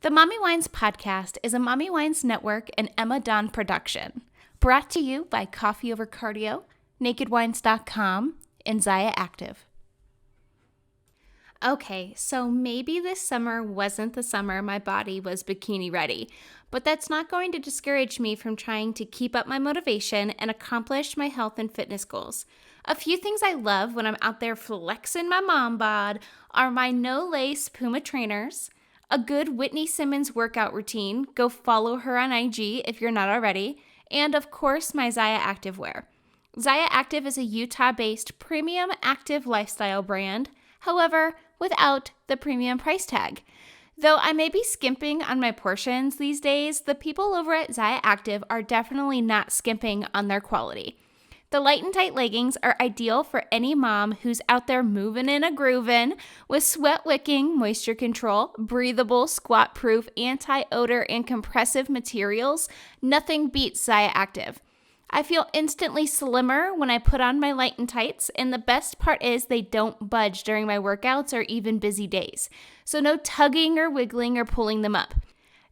The Mommy Wines podcast is a Mommy Wines Network and Emma Dawn production. Brought to you by Coffee Over Cardio, NakedWines.com, and Zaya Active. Okay, so maybe this summer wasn't the summer my body was bikini ready, but that's not going to discourage me from trying to keep up my motivation and accomplish my health and fitness goals. A few things I love when I'm out there flexing my mom bod are my no-lace Puma trainers, a good Whitney Simmons workout routine, go follow her on IG if you're not already, and of course my Zaya Active wear. Zaya Active is a Utah-based premium active lifestyle brand, however, without the premium price tag. Though I may be skimping on my portions these days, the people over at Zaya Active are definitely not skimping on their quality. The light and tight leggings are ideal for any mom who's out there moving and a-groovin' with sweat-wicking moisture control, breathable, squat-proof, anti-odor, and compressive materials. Nothing beats Zaya Active. I feel instantly slimmer when I put on my light and tights, and the best part is they don't budge during my workouts or even busy days. So no tugging or wiggling or pulling them up.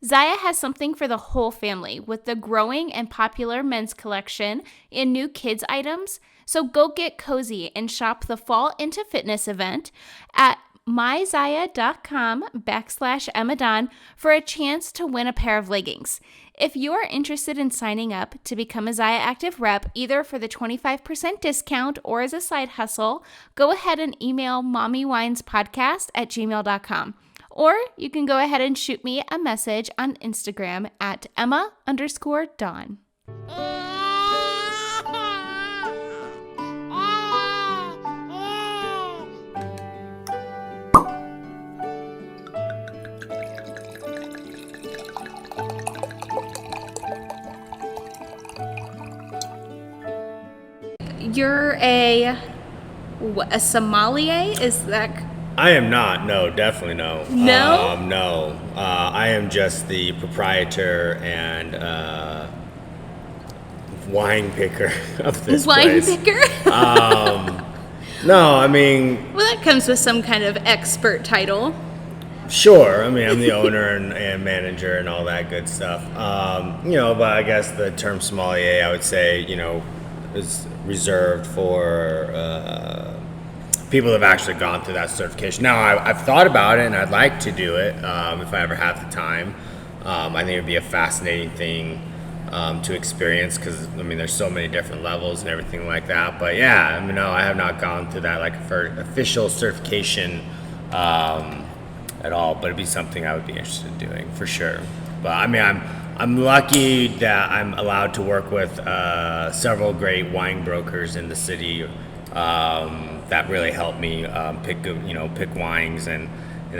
Zaya has something for the whole family with the growing and popular men's collection and new kids items. So go get cozy and shop the Fall into Fitness event at myzaya.com/Emma for a chance to win a pair of leggings. If you are interested in signing up to become a Zaya Active rep, either for the 25% discount or as a side hustle, go ahead and email mommywinespodcast@gmail.com. Or you can go ahead and shoot me a message on Instagram at Emma_Dawn. You're a sommelier? Is that... I am not. No, definitely no. No? No. I am just the proprietor and wine picker of this place. Wine picker? No, I mean... Well, that comes with some kind of expert title. Sure. I mean, I'm the owner and manager and all that good stuff. But I guess the term sommelier, I would say, is reserved for... people have actually gone through that certification. Now, I've thought about it, and I'd like to do it if I ever have the time. I think it would be a fascinating thing to experience because, there's so many different levels and everything like that. But, yeah, no, I have not gone through that, for official certification at all. But it'd be something I would be interested in doing, for sure. But, I'm lucky that I'm allowed to work with several great wine brokers in the city that really helped me pick wines, and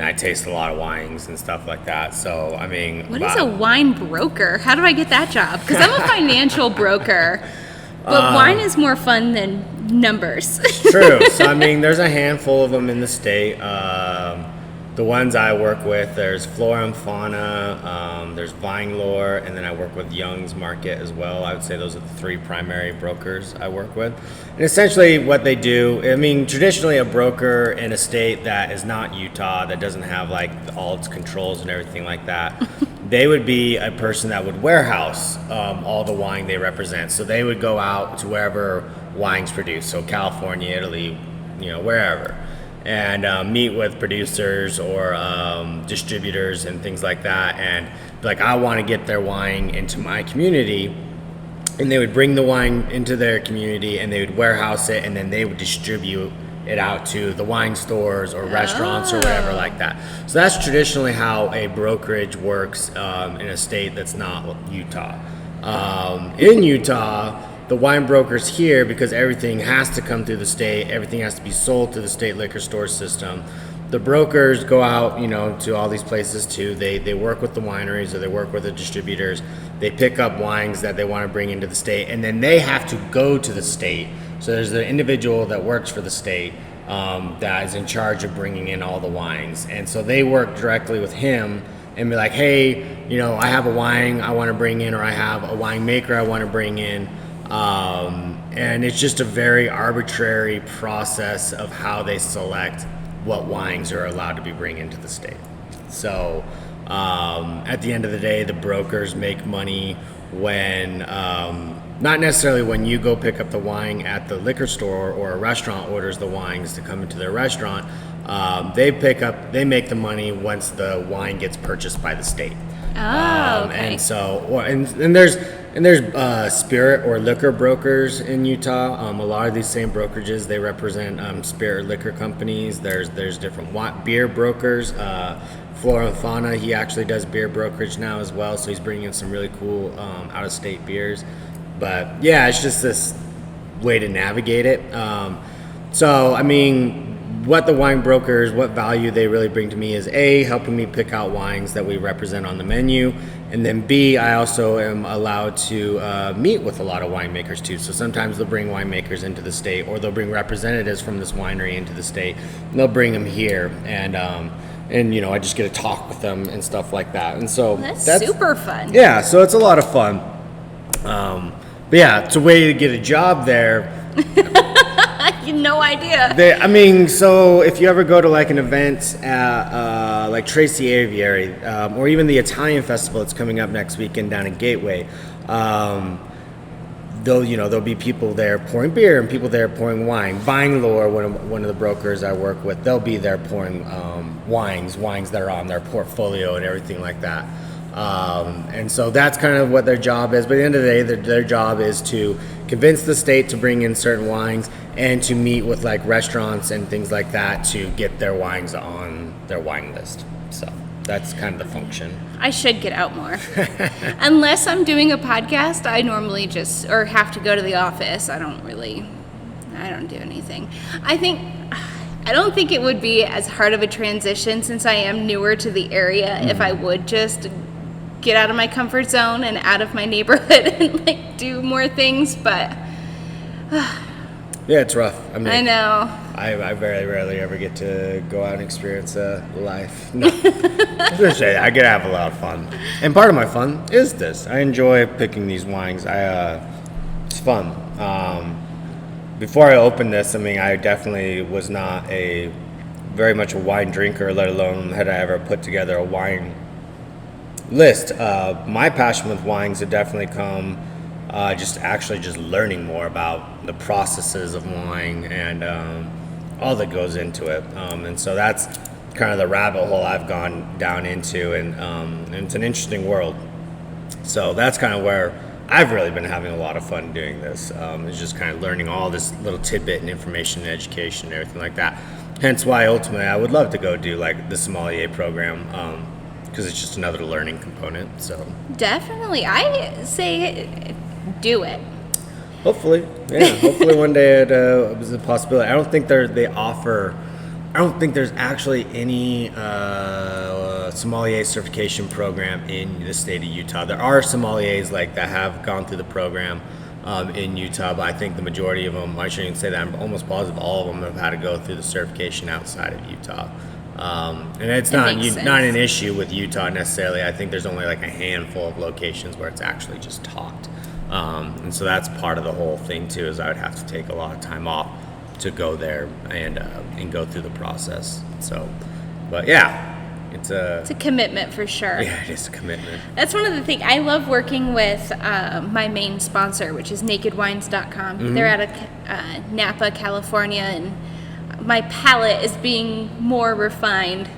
I taste a lot of wines and stuff like that. So, what is a wine broker? How do I get that job? Because I'm a financial broker, but wine is more fun than numbers. True. So, there's a handful of them in the state. The ones I work with, there's Flora and Fauna, there's Vinelore, and then I work with Young's Market as well. I would say those are the three primary brokers I work with. And essentially what they do, traditionally a broker in a state that is not Utah, that doesn't have all its controls and everything like that, they would be a person that would warehouse all the wine they represent. So they would go out to wherever wine's produced, so California, Italy, wherever. And meet with producers or distributors and things like that, and be like, I want to get their wine into my community, and they would bring the wine into their community, and they would warehouse it, and then they would distribute it out to the wine stores or restaurants or whatever like that. So that's traditionally how a brokerage works in a state that's not Utah. In Utah, the wine brokers here, because everything has to come through the state, everything has to be sold to the state liquor store system. The brokers go out, to all these places too. They work with the wineries or they work with the distributors. They pick up wines that they want to bring into the state, and then they have to go to the state. So there's the individual that works for the state that is in charge of bringing in all the wines. And so they work directly with him and be like, hey, I have a wine I want to bring in, or I have a winemaker I want to bring in. And it's just a very arbitrary process of how they select what wines are allowed to be bring into the state. So At the end of the day, the brokers make money when, not necessarily when you go pick up the wine at the liquor store or a restaurant orders the wines to come into their restaurant. They make the money once the wine gets purchased by the state. Oh, okay. And so, and there's spirit or liquor brokers in Utah. A lot of these same brokerages, they represent spirit or liquor companies. There's different beer brokers. Flora and Fauna, he actually does beer brokerage now as well. So he's bringing in some really cool out-of-state beers. But yeah, it's just this way to navigate it. So I mean, what the wine brokers, what value they really bring to me is A, helping me pick out wines that we represent on the menu, and then B, I also am allowed to meet with a lot of winemakers too. So sometimes they'll bring winemakers into the state, or they'll bring representatives from this winery into the state, and they'll bring them here, and I just get to talk with them and stuff like that. And so that's super fun. Yeah, so it's a lot of fun. But yeah, it's a way to get a job there. No idea. So if you ever go to like an event at like Tracy Aviary, or even the Italian festival that's coming up next weekend down in Gateway, there'll be people there pouring beer and people there pouring wine. Vinelore, one of the brokers I work with, they'll be there pouring wines that are on their portfolio and everything like that. And so that's kind of what their job is. But at the end of the day, their job is to convince the state to bring in certain wines and to meet with like restaurants and things like that to get their wines on their wine list. So that's kind of the function. I should get out more. Unless I'm doing a podcast, I normally or have to go to the office. I don't do anything. I don't think it would be as hard of a transition since I am newer to the area if I would just get out of my comfort zone and out of my neighborhood and like do more things, but yeah, it's rough. I mean, I know. I very rarely ever get to go out and experience life. No. I get to have a lot of fun. And part of my fun is this. I enjoy picking these wines. It's fun. Before I opened this, I definitely was not very much a wine drinker, let alone had I ever put together a wine list. My passion with wines had definitely come just learning more about the processes of wine and all that goes into it. And so that's kind of the rabbit hole I've gone down into, and it's an interesting world. So that's kind of where I've really been having a lot of fun doing this. It's just kind of learning all this little tidbit and information and education and everything like that. Hence why ultimately I would love to go do like the sommelier program, because it's just another learning component. So definitely, I say do it. Hopefully one day it was a possibility. I don't think there's actually any sommelier certification program in the state of Utah. There are sommeliers that have gone through the program in Utah, but I think the majority of them, I shouldn't even say that, I'm almost positive all of them have had to go through the certification outside of Utah. And it's not an issue with Utah necessarily. I think there's only like a handful of locations where it's actually just taught. And so that's part of the whole thing too, is I would have to take a lot of time off to go there and go through the process. So, but yeah, it's a commitment for sure. Yeah, it is a commitment. That's one of the things. I love working with my main sponsor, which is nakedwines.com. Mm-hmm. They're out of Napa, California, and my palate is being more refined.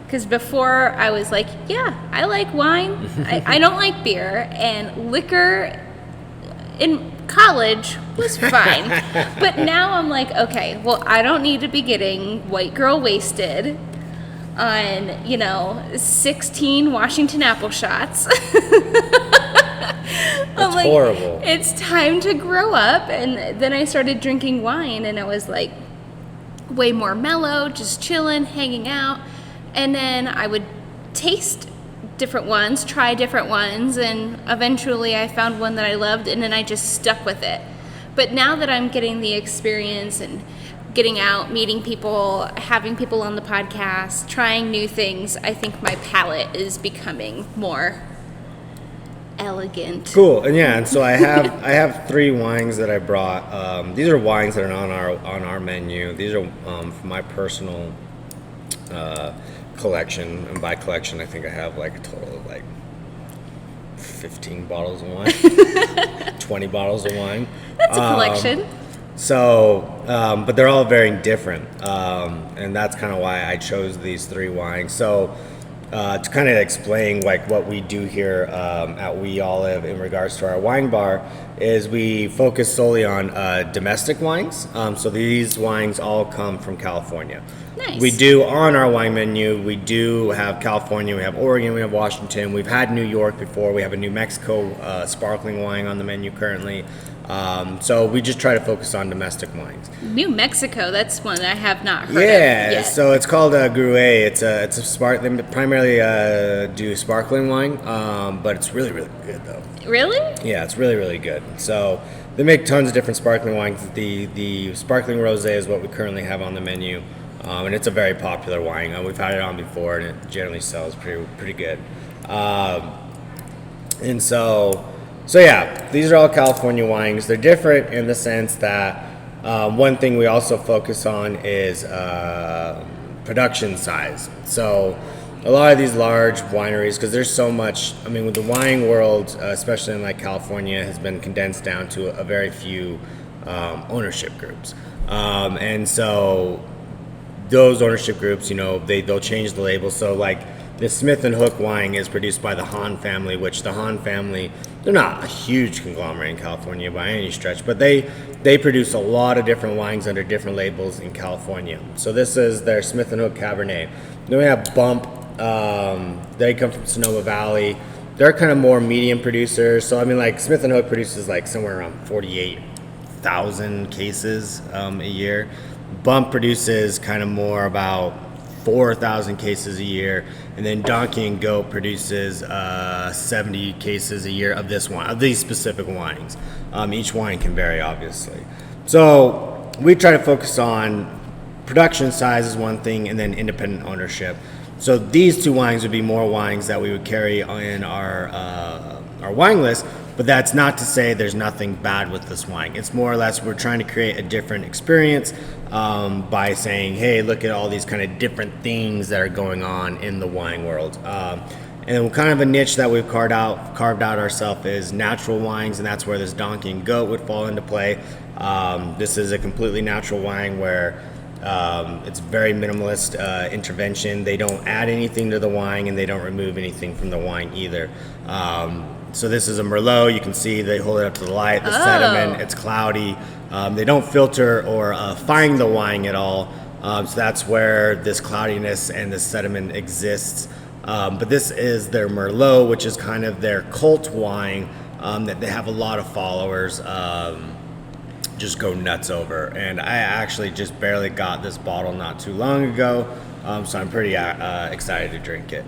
Because before I was like, yeah, I like wine. I don't like beer, and liquor in college was fine. But now I'm like, okay, well, I don't need to be getting white girl wasted on, 16 Washington apple shots. That's horrible. It's time to grow up. And then I started drinking wine, and I was like way more mellow, just chilling, hanging out. And then I would taste different ones, try different ones, and eventually I found one that I loved, and then I just stuck with it. But now that I'm getting the experience and getting out, meeting people, having people on the podcast, trying new things, I think my palate is becoming more elegant. Cool. And so I have 3 wines that I brought. These are wines that are on our menu. These are from my personal collection, and by collection, I think I have like a total of like 15 bottles of wine, 20 bottles of wine. That's a collection. But they're all very different, and that's kind of why I chose these 3 wines. So, to kind of explain like what we do here at We Olive in regards to our wine bar is we focus solely on domestic wines. So these wines all come from California. Nice. We do on our wine menu. We do have California, we have Oregon, we have Washington. We've had New York before. We have a New Mexico sparkling wine on the menu currently. So we just try to focus on domestic wines. New Mexico, that's one I have not heard of yet. So it's called Gruet. It's a they primarily do sparkling wine, but it's really, really good though. Really? Yeah, it's really, really good. So they make tons of different sparkling wines. The sparkling rosé is what we currently have on the menu, and it's a very popular wine. We've had it on before, and it generally sells pretty good. And so yeah, these are all California wines. They're different in the sense that one thing we also focus on is production size. So a lot of these large wineries, because there's so much, I mean, with the wine world, especially in like California, has been condensed down to a very few ownership groups. And so those ownership groups, they'll change the label. So like the Smith and Hook wine is produced by the Hahn family, which the Hahn family, they're not a huge conglomerate in California by any stretch, but they produce a lot of different wines under different labels in California. So this is their Smith and Hook Cabernet. Then we have Bump. They come from Sonoma Valley. They're kind of more medium producers. So I mean, like Smith and Hook produces like somewhere around 48,000 cases a year. Bump produces kind of more about 4,000 cases a year, and then Donkey and Goat produces 70 cases a year of this wine, of these specific wines. Each wine can vary, obviously. So we try to focus on production size is one thing, and then independent ownership. So these 2 wines would be more wines that we would carry in our wine list, but that's not to say there's nothing bad with this wine. It's more or less we're trying to create a different experience by saying, hey, look at all these kind of different things that are going on in the wine world. And kind of a niche that we've carved out ourselves is natural wines, and that's where this Donkey and Goat would fall into play. This is a completely natural wine where it's very minimalist intervention. They don't add anything to the wine, and they don't remove anything from the wine either. So this is a Merlot. You can see they hold it up to the light. The sediment, it's cloudy. They don't filter or fine the wine at all. So that's where this cloudiness and this sediment exists. But this is their Merlot, which is kind of their cult wine that they have a lot of followers just go nuts over. And I actually just barely got this bottle not too long ago, so I'm pretty excited to drink it.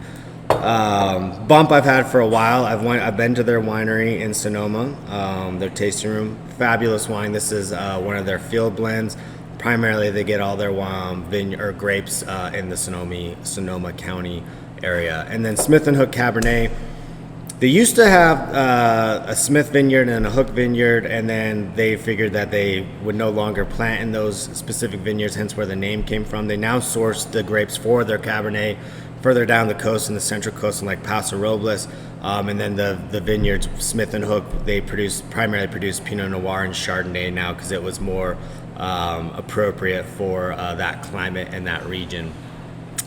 Bump I've had for a while. I've been to their winery in Sonoma, their tasting room. Fabulous wine. This is one of their field blends. Primarily, they get all their grapes in the Sonoma County area. And then Smith and Hook Cabernet. They used to have a Smith vineyard and a Hook vineyard, and then they figured that they would no longer plant in those specific vineyards, hence where the name came from. They now source the grapes for their Cabernet further down the coast in the Central Coast in like Paso Robles, and then the vineyards Smith and Hook, they primarily produce Pinot Noir and Chardonnay now because it was more appropriate for that climate and that region.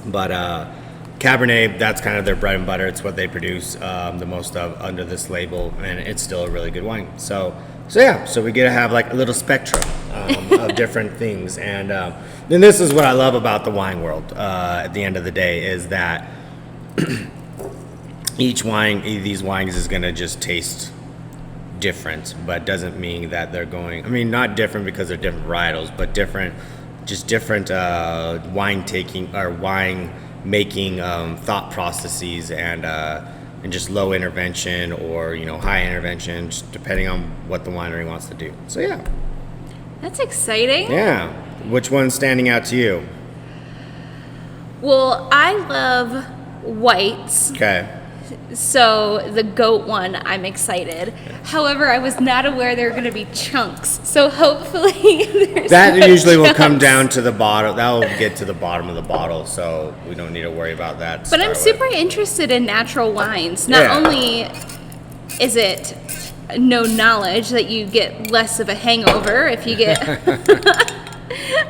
But Cabernet, that's kind of their bread and butter. It's what they produce the most of under this label, and it's still a really good wine. So we get to have like a little spectrum of different things. And then this is what I love about the wine world at the end of the day is that each these wines is going to just taste different, but doesn't mean that they're not different because they're different varietals, but different wine taking or wine making thought processes and just low intervention or high intervention, just depending on what the winery wants to do. So yeah, that's exciting. Yeah, which one's standing out to you? Well, I love whites. Okay. So the goat one, I'm excited. However, I was not aware there were going to be chunks. So hopefully there's That no usually will come chunks. down to the bottom. That will get to the bottom of the bottle, so we don't need to worry about that. to But I'm start super with. interested in natural wines. Not Yeah. only is it no knowledge that you get less of a hangover if you get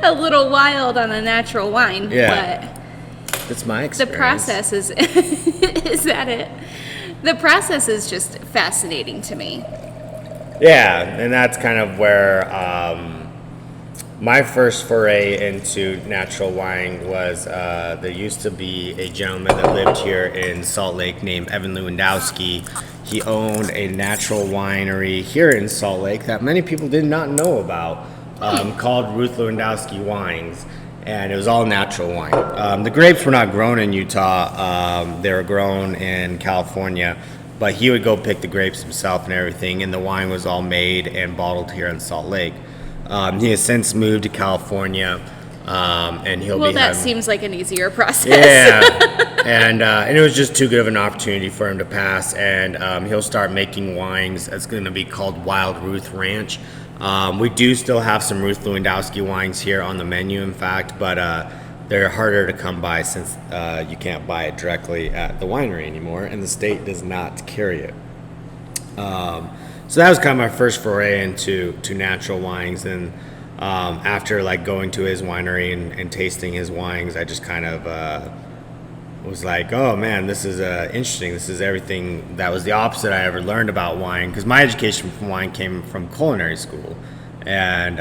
a little wild on a natural wine, Yeah. but That's my the experience. process is is that it? The process is just fascinating to me. Yeah, and that's kind of where my first foray into natural wine was. There used to be a gentleman that lived here in Salt Lake named Evan Lewandowski. He owned a natural winery here in Salt Lake that many people did not know about, called Ruth Lewandowski Wines. And it was all natural wine. The grapes were not grown in Utah. They were grown in California. But he would go pick the grapes himself and everything, and the wine was all made and bottled here in Salt Lake. He has since moved to California, and he'll Well, be that having... seems like an easier process. Yeah, and it was just too good of an opportunity for him to pass, and he'll start making wines. It's going to be called Wild Ruth Ranch. We do still have some Ruth Lewandowski wines here on the menu, in fact, but they're harder to come by since you can't buy it directly at the winery anymore, and the state does not carry it. So that was kind of my first foray into natural wines, and after like going to his winery and tasting his wines, I just kind of was like, oh man, this is interesting. This is everything that was the opposite I ever learned about wine, because my education from wine came from culinary school, and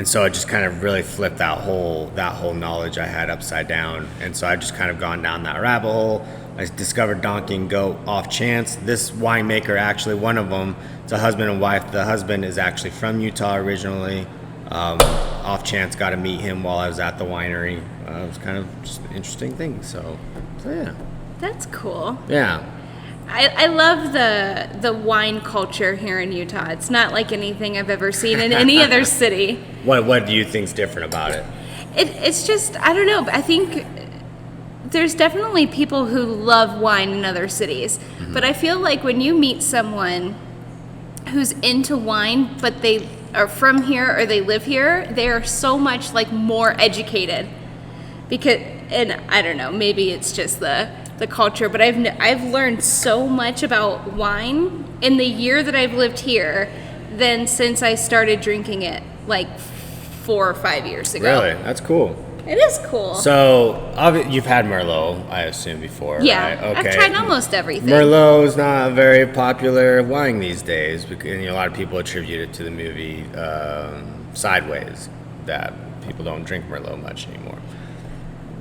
so I just kind of really flipped that whole knowledge I had upside down, and so I've just kind of gone down that rabbit hole. I discovered Donkey and Goat off chance. This winemaker, actually, one of them, it's a husband and wife. The husband is actually from Utah originally. Off chance got to meet him while I was at the winery. It was kind of just an interesting thing. So yeah. That's cool. Yeah. I love the wine culture here in Utah. It's not like anything I've ever seen in any other city. What do you think's different about it? It's just, I don't know. I think there's definitely people who love wine in other cities. Mm-hmm. But I feel like when you meet someone who's into wine, but they are from here or they live here, they are so much like more educated. Because, and I don't know, maybe it's just the culture, but I've learned so much about wine in the year that I've lived here than since I started drinking it like 4 or 5 years ago. Really? That's cool. It is cool. So, you've had Merlot, I assume, before, yeah, right? I've tried almost everything. Merlot is not a very popular wine these days, because a lot of people attribute it to the movie Sideways, that people don't drink Merlot much anymore.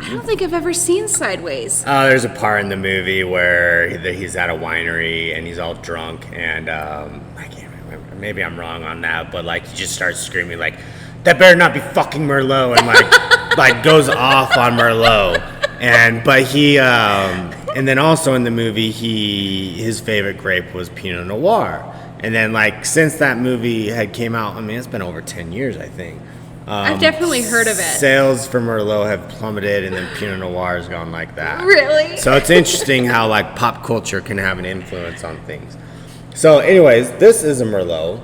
I don't think I've ever seen Sideways. There's a part in the movie where he's at a winery and he's all drunk, and I can't remember. Maybe I'm wrong on that, but like he just starts screaming like, "That better not be fucking Merlot!" and like goes off on Merlot. But he and then also in the movie his favorite grape was Pinot Noir. And then like since that movie had came out, I mean it's been over 10 years I think. I've definitely heard of it. Sales for Merlot have plummeted, and then Pinot Noir has gone like that. Really? So it's interesting how like pop culture can have an influence on things. So anyways, this is a Merlot.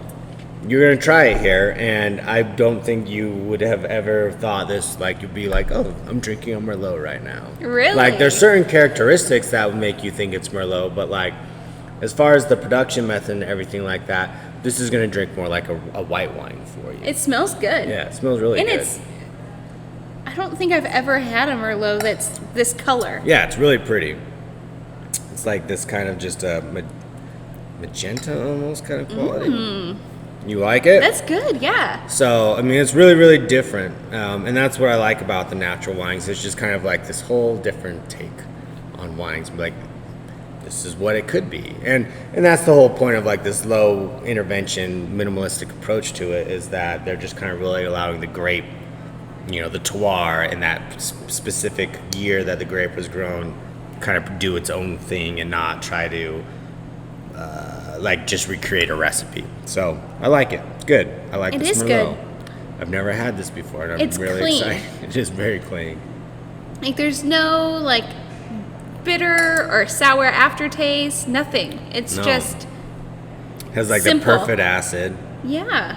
You're gonna try it here, and I don't think you would have ever thought this, like you'd be like, oh, I'm drinking a Merlot right now. Really? Like there's certain characteristics that would make you think it's Merlot, but like as far as the production method and everything like that, this is gonna drink more like a white wine for you. It smells good. Yeah, it smells really good. I don't think I've ever had a Merlot that's this color. Yeah, it's really pretty. It's like this kind of just a magenta almost kind of quality. You like it? That's good, yeah. So, I mean, it's really, really different. And that's what I like about the natural wines. It's just kind of like this whole different take on wines. Like, this is what it could be. And that's the whole point of like this low intervention, minimalistic approach to it, is that they're just kind of really allowing the grape, the terroir in that specific year that the grape was grown, kind of do its own thing and not try to like just recreate a recipe. So I like it. It's good. I like this Merlot. It is good. I've never had this before, and I'm it's really clean. excited. It is very clean. Like there's no like bitter or sour aftertaste. Nothing. It's No. just Has like simple. the perfect acid. Yeah,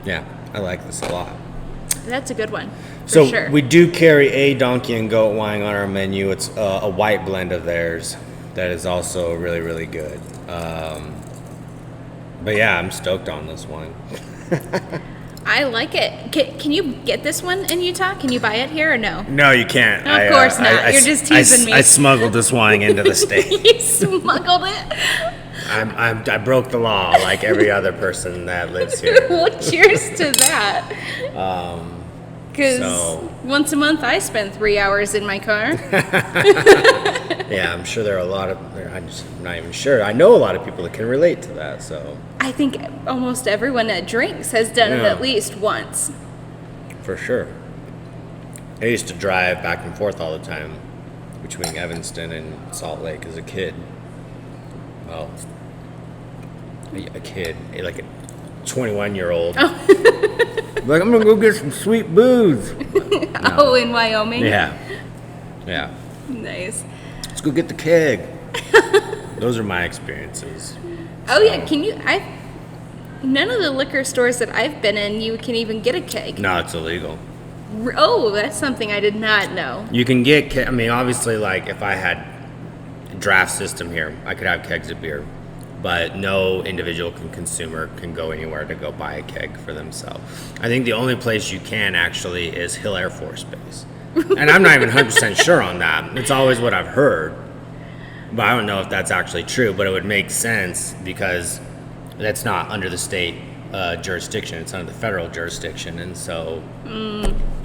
Yeah, I like this a lot. that's a good one. For So sure. we do carry a donkey and goat wine on our menu. It's a white blend of theirs that is also really, really good. But yeah, I'm stoked on this one. I like it. Can you get this one in Utah? Can you buy it here or no? No, you can't. Of course not. You're just teasing me. I smuggled this wine into the state. You smuggled it? I broke the law like every other person that lives here. Well, cheers to that. Because so- once a month I spend 3 hours in my car. Yeah, I'm sure there are a lot of. I'm just not even sure. I know a lot of people that can relate to that. So I think almost everyone that drinks has done it Yeah. at least once. for sure. I used to drive back and forth all the time between Evanston and Salt Lake as a kid. Well, a kid, like a 21-year-old. Like, I'm gonna go get some sweet booze. Oh, in Wyoming? Yeah, yeah. Nice. Let's go get the keg. Those are my experiences. Oh, yeah. None of the liquor stores that I've been in, you can even get a keg. No, it's illegal. Oh, that's something I did not know. You can get. I mean, obviously, like if I had a draft system here, I could have kegs of beer, but no individual consumer can go anywhere to go buy a keg for themselves. I think the only place you can actually is Hill Air Force Base, and I'm not even 100% sure on that. It's always what I've heard, but I don't know if that's actually true. But it would make sense because that's not under the state jurisdiction; it's under the federal jurisdiction, and so.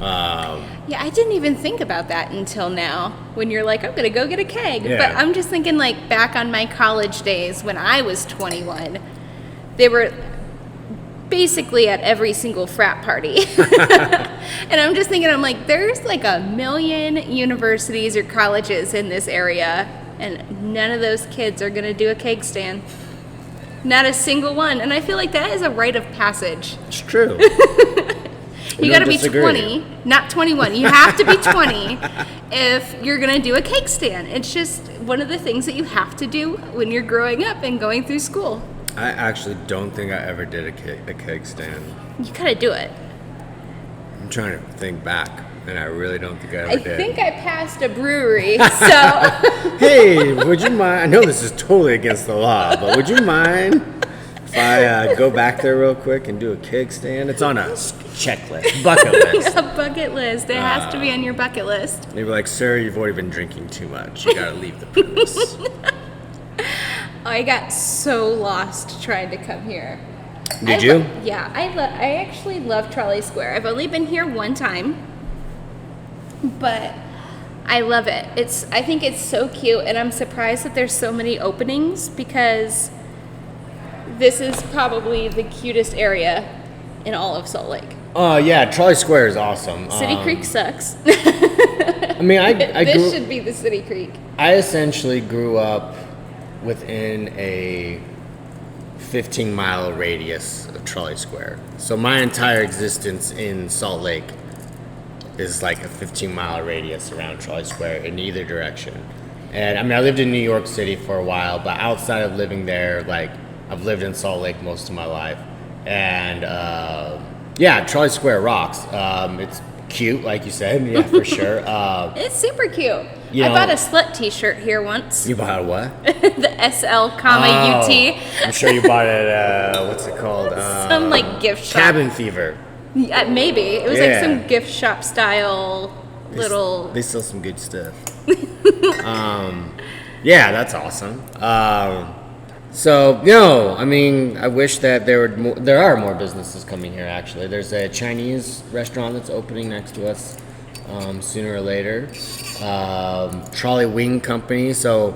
Yeah, I didn't even think about that until now when you're like, I'm going to go get a keg. Yeah. But I'm just thinking like back on my college days when I was 21, they were basically at every single frat party. And I'm just thinking, I'm like, there's like 1 million universities or colleges in this area and none of those kids are going to do a keg stand. Not a single one. And I feel like that is a rite of passage. It's true. You got to be 20, not 21. You have to be 20 if you're going to do a cake stand. It's just one of the things that you have to do when you're growing up and going through school. I actually don't think I ever did a keg stand. You got to do it. I'm trying to think back, and I really don't think I ever I did. think I passed a brewery, so Hey, would you mind? I know this is totally against the law, but would you mind if I go back there real quick and do a keg stand? It's on a checklist, bucket list. a bucket list. It has to be on your bucket list. They'd be like, sir, you've already been drinking too much. You gotta leave the premise. I got so lost trying to come here. Did you? Yeah, I actually love Trolley Square. I've only been here one time, but I love it. I think it's so cute, and I'm surprised that there's so many openings because this is probably the cutest area in all of Salt Lake. Oh, yeah, Trolley Square is awesome. City Creek sucks. I mean, I This grew, should be the City Creek. I essentially grew up within a 15-mile radius of Trolley Square. So my entire existence in Salt Lake is like a 15-mile radius around Trolley Square in either direction. And I mean, I lived in New York City for a while, but outside of living there, like I've lived in Salt Lake most of my life. And yeah, Trolley Square rocks. It's cute, like you said, yeah, for sure. It's super cute. You I know- bought a slut t-shirt here once. You bought a what? The SL, UT. I'm sure you bought it, what's it called? Some like gift shop. Cabin Fever. Yeah, maybe. It was Yeah. like some gift shop style little. They sell some good stuff. Yeah, that's awesome. So, no, I mean, I wish that there are more businesses coming here, actually. There's a Chinese restaurant that's opening next to us sooner or later. Trolley Wing Company. So,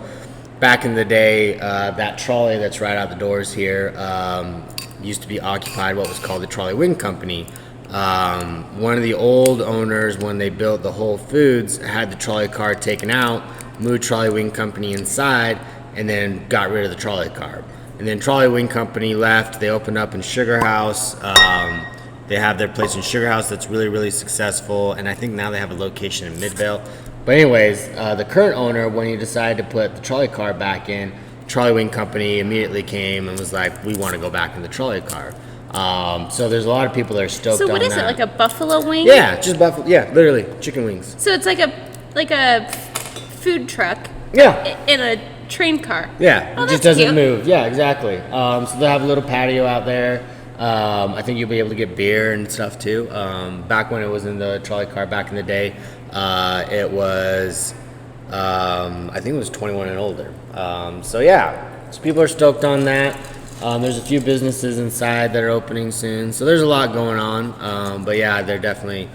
back in the day, that trolley that's right out the doors here used to be occupied what was called the Trolley Wing Company. One of the old owners, when they built the Whole Foods, had the trolley car taken out, moved Trolley Wing Company inside, and then got rid of the trolley car. And then Trolley Wing Company left. They opened up in Sugar House. They have their place in Sugar House that's really, really successful. And I think now they have a location in Midvale. But anyways, the current owner, when he decided to put the trolley car back in, Trolley Wing Company immediately came and was like, we want to go back in the trolley car. So there's a lot of people that are stoked on that. So what is it, like a buffalo wing? Yeah, just buffalo. Yeah, literally chicken wings. So it's like a food truck. Yeah. In a train car. Yeah, Oh, it just that's doesn't cute. move. Yeah, exactly. So they'll have a little patio out there. I think you'll be able to get beer and stuff too. Back when it was in the trolley car back in the day, it was, I think it was 21 and older. So yeah, so people are stoked on that. There's a few businesses inside that are opening soon. So there's a lot going on. But yeah, they're definitely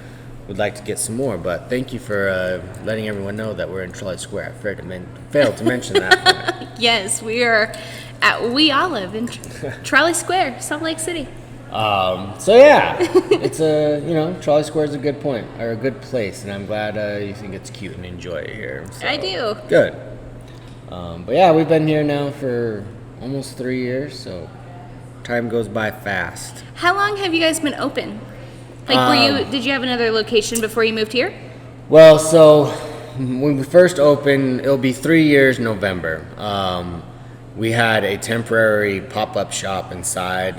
would like to get some more. But thank you for letting everyone know that we're in Trolley Square. I failed to mention that. Yes, we are at We Olive in Trolley Square, Salt Lake City. So yeah, it's Trolley Square is a good point or a good place, and I'm glad you think it's cute and enjoy it here. So, I do. Good. But yeah, we've been here now for almost 3 years, so time goes by fast. How long have you guys been open? Like, did you have another location before you moved here? Well, so when we first opened, it'll be 3 years November. We had a temporary pop-up shop inside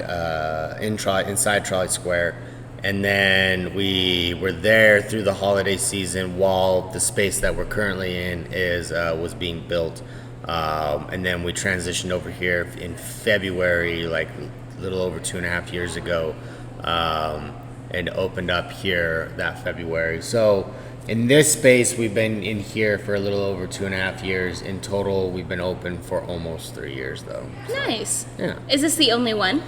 Trolley Square, and then we were there through the holiday season while the space that we're currently in was being built. And then we transitioned over here in February, like a little over 2.5 years ago, and opened up here that February. So in this space, we've been in here for a little over 2.5 years. In total, we've been open for almost 3 years, though. So, Nice. yeah. Is this the only one?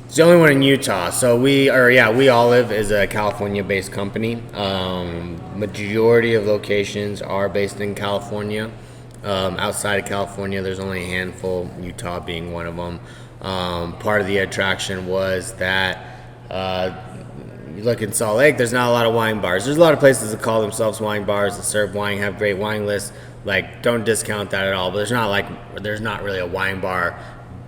It's the only one in Utah. So We Olive is a California-based company. Majority of locations are based in California. Outside of California, there's only a handful, Utah being one of them. Part of the attraction was that you look in Salt Lake, there's not a lot of wine bars. There's a lot of places that call themselves wine bars that serve wine, have great wine lists. Like, don't discount that at all. But there's not really a wine bar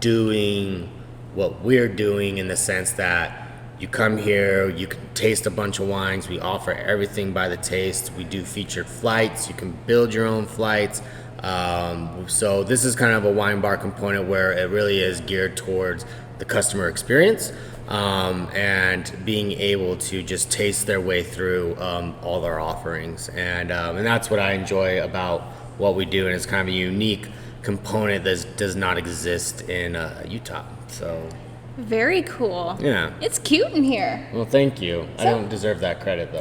doing what we're doing, in the sense that you come here, you can taste a bunch of wines. We offer everything by the taste. We do featured flights. You can build your own flights. So this is kind of a wine bar component where it really is geared towards the customer experience, and being able to just taste their way through all our offerings. And that's what I enjoy about what we do, and it's kind of a unique component that does not exist in Utah. So Very cool. yeah. It's cute in here. Well, thank you. I don't deserve that credit, though.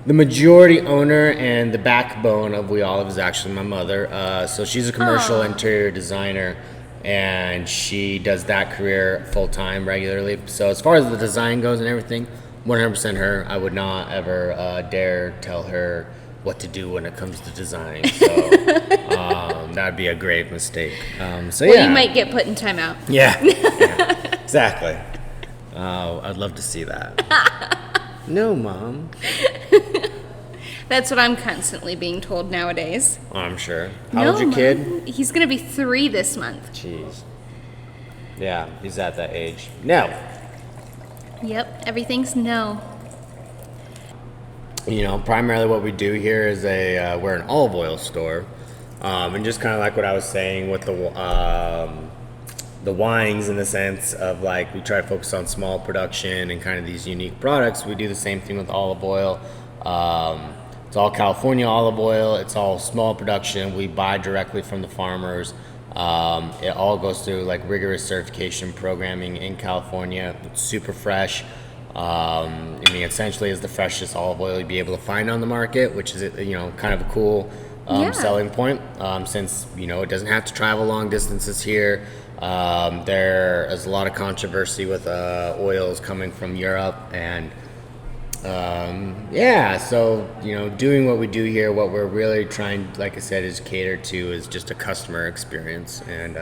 The majority owner and the backbone of We Olive is actually my mother. So she's a commercial interior designer, and she does that career full-time regularly. So as far as the design goes and everything, 100% her. I would not ever dare tell her what to do when it comes to design. So that'd be a grave mistake. So Well, yeah. you might get put in timeout. Yeah, exactly. I'd love to see that. No, Mom. That's what I'm constantly being told nowadays. I'm sure. How old's your kid? Mom. He's going to be 3 this month. Jeez. Yeah, he's at that age. No. Yep, everything's no. Primarily what we do here is we're an olive oil store. And just kind of like what I was saying with the wines, in the sense of, like, we try to focus on small production and kind of these unique products. We do the same thing with olive oil. It's all California olive oil. It's all small production. We buy directly from the farmers. It all goes through, like, rigorous certification programming in California. It's super fresh. Essentially is the freshest olive oil you'd be able to find on the market, which is, kind of a cool selling point, since, it doesn't have to travel long distances here. There is a lot of controversy with oils coming from Europe, and so doing what we do here, what we're really trying, like I said, is cater to is just a customer experience, and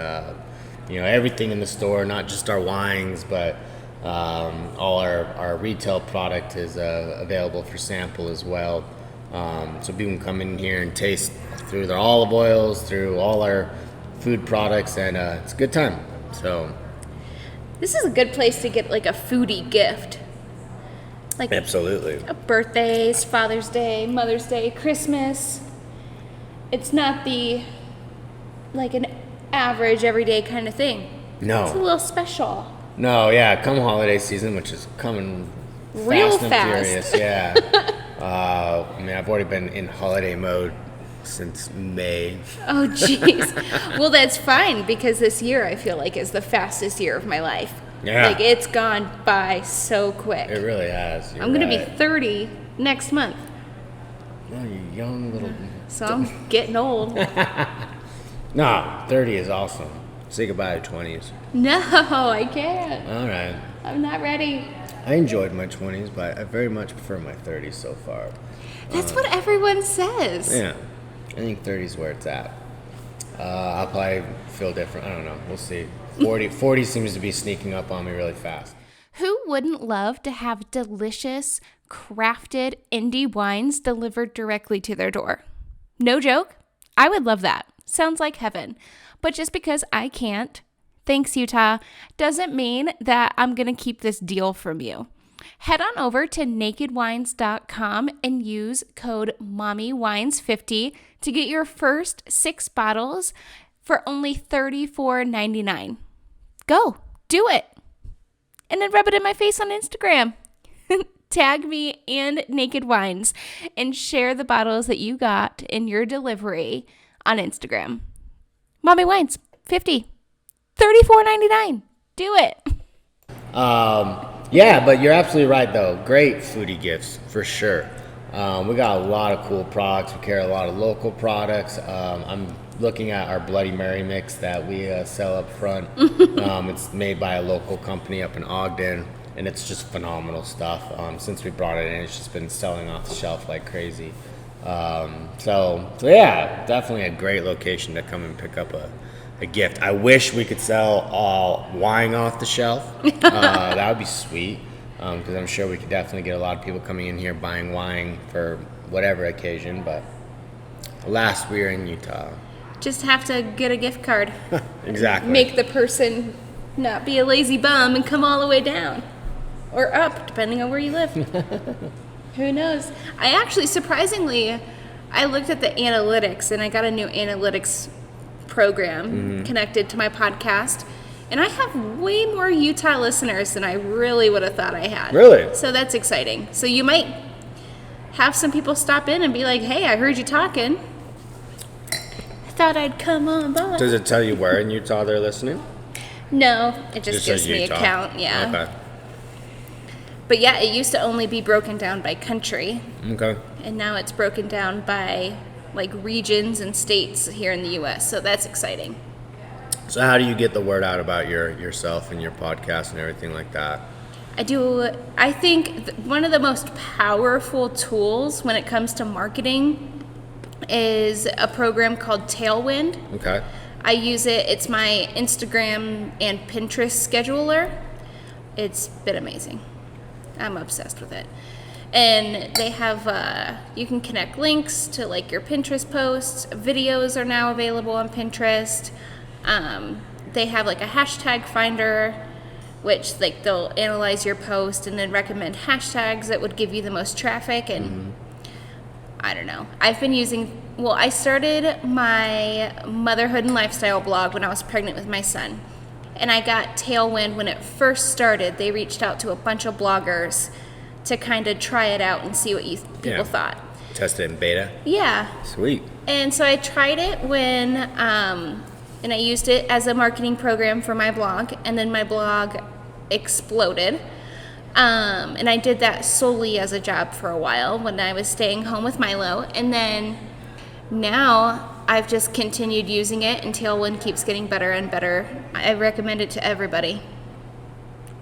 everything in the store, not just our wines, but all our retail product is available for sample as well. So people can come in here and taste through their olive oils, through all our food products, and it's a good time. So This is a good place to get, like, a foodie gift. Like Absolutely. birthdays, Father's Day, Mother's Day, Christmas. It's not like an average everyday kind of thing. No. It's a little special. No, yeah, come holiday season, which is coming Real fast and furious, yeah. I mean, I've already been in holiday mode since May. Oh, jeez. Well, that's fine because this year I feel like is the fastest year of my life. Yeah. Like, it's gone by so quick. It really has. I'm going to be 30 next month. Oh, you young little... So I'm getting old. No, 30 is awesome. Say goodbye to 20s. No, I can't. All right. I'm not ready. I enjoyed my 20s, but I very much prefer my 30s so far. That's what everyone says. Yeah. I think 30 is where it's at. I'll probably feel different. I don't know. We'll see. 40 seems to be sneaking up on me really fast. Who wouldn't love to have delicious, crafted indie wines delivered directly to their door? No joke. I would love that. Sounds like heaven. But just because I can't, thanks Utah, doesn't mean that I'm going to keep this deal from you. Head on over to nakedwines.com and use code MOMMYWINES50 to get your first 6 bottles for only $34.99. Go, do it. And then rub it in my face on Instagram. Tag me and Naked Wines and share the bottles that you got in your delivery on Instagram. Mommy Wines, 50, $34.99. Do it. Yeah, but you're absolutely right, though. Great foodie gifts, for sure. We got a lot of cool products. We carry a lot of local products. I'm looking at our Bloody Mary mix that we sell up front. It's made by a local company up in Ogden, and it's just phenomenal stuff. Since we brought it in, it's just been selling off the shelf like crazy. So yeah, definitely a great location to come and pick up a gift. I wish we could sell all wine off the shelf. That would be sweet, because I'm sure we could definitely get a lot of people coming in here buying wine for whatever occasion, but alas, we are in Utah. Just have to get a gift card. Exactly. Make the person not be a lazy bum and come all the way down. Or up, depending on where you live. Who knows? I actually, surprisingly, I looked at the analytics, and I got a new analytics program connected to my podcast, and I have way more Utah listeners than I really would have thought I had. Really? So that's exciting. So you might have some people stop in and be like, hey, I heard you talking. I thought I'd come on by. Does it tell you where in Utah they're listening? No, it just gives says me Utah. a count, yeah. Okay. But yeah, it used to only be broken down by country, Okay. and now it's broken down by like regions and states here in the U.S., so that's exciting. So how do you get the word out about yourself and your podcast and everything like that? I think one of the most powerful tools when it comes to marketing is a program called Tailwind. Okay. I use it. It's my Instagram and Pinterest scheduler. It's been amazing. I'm obsessed with it. And they have, you can connect links to like your Pinterest posts. Videos are now available on Pinterest. They have like a hashtag finder, which like they'll analyze your post and then recommend hashtags that would give you the most traffic. And I don't know. I started my motherhood and lifestyle blog when I was pregnant with my son. And I got Tailwind when it first started. They reached out to a bunch of bloggers to kind of try it out and see what people thought. Test it in beta? Yeah. Sweet. And so I tried it when, and I used it as a marketing program for my blog, and then my blog exploded. And I did that solely as a job for a while when I was staying home with Milo. And then now I've just continued using it, and Tailwind keeps getting better and better. I recommend it to everybody.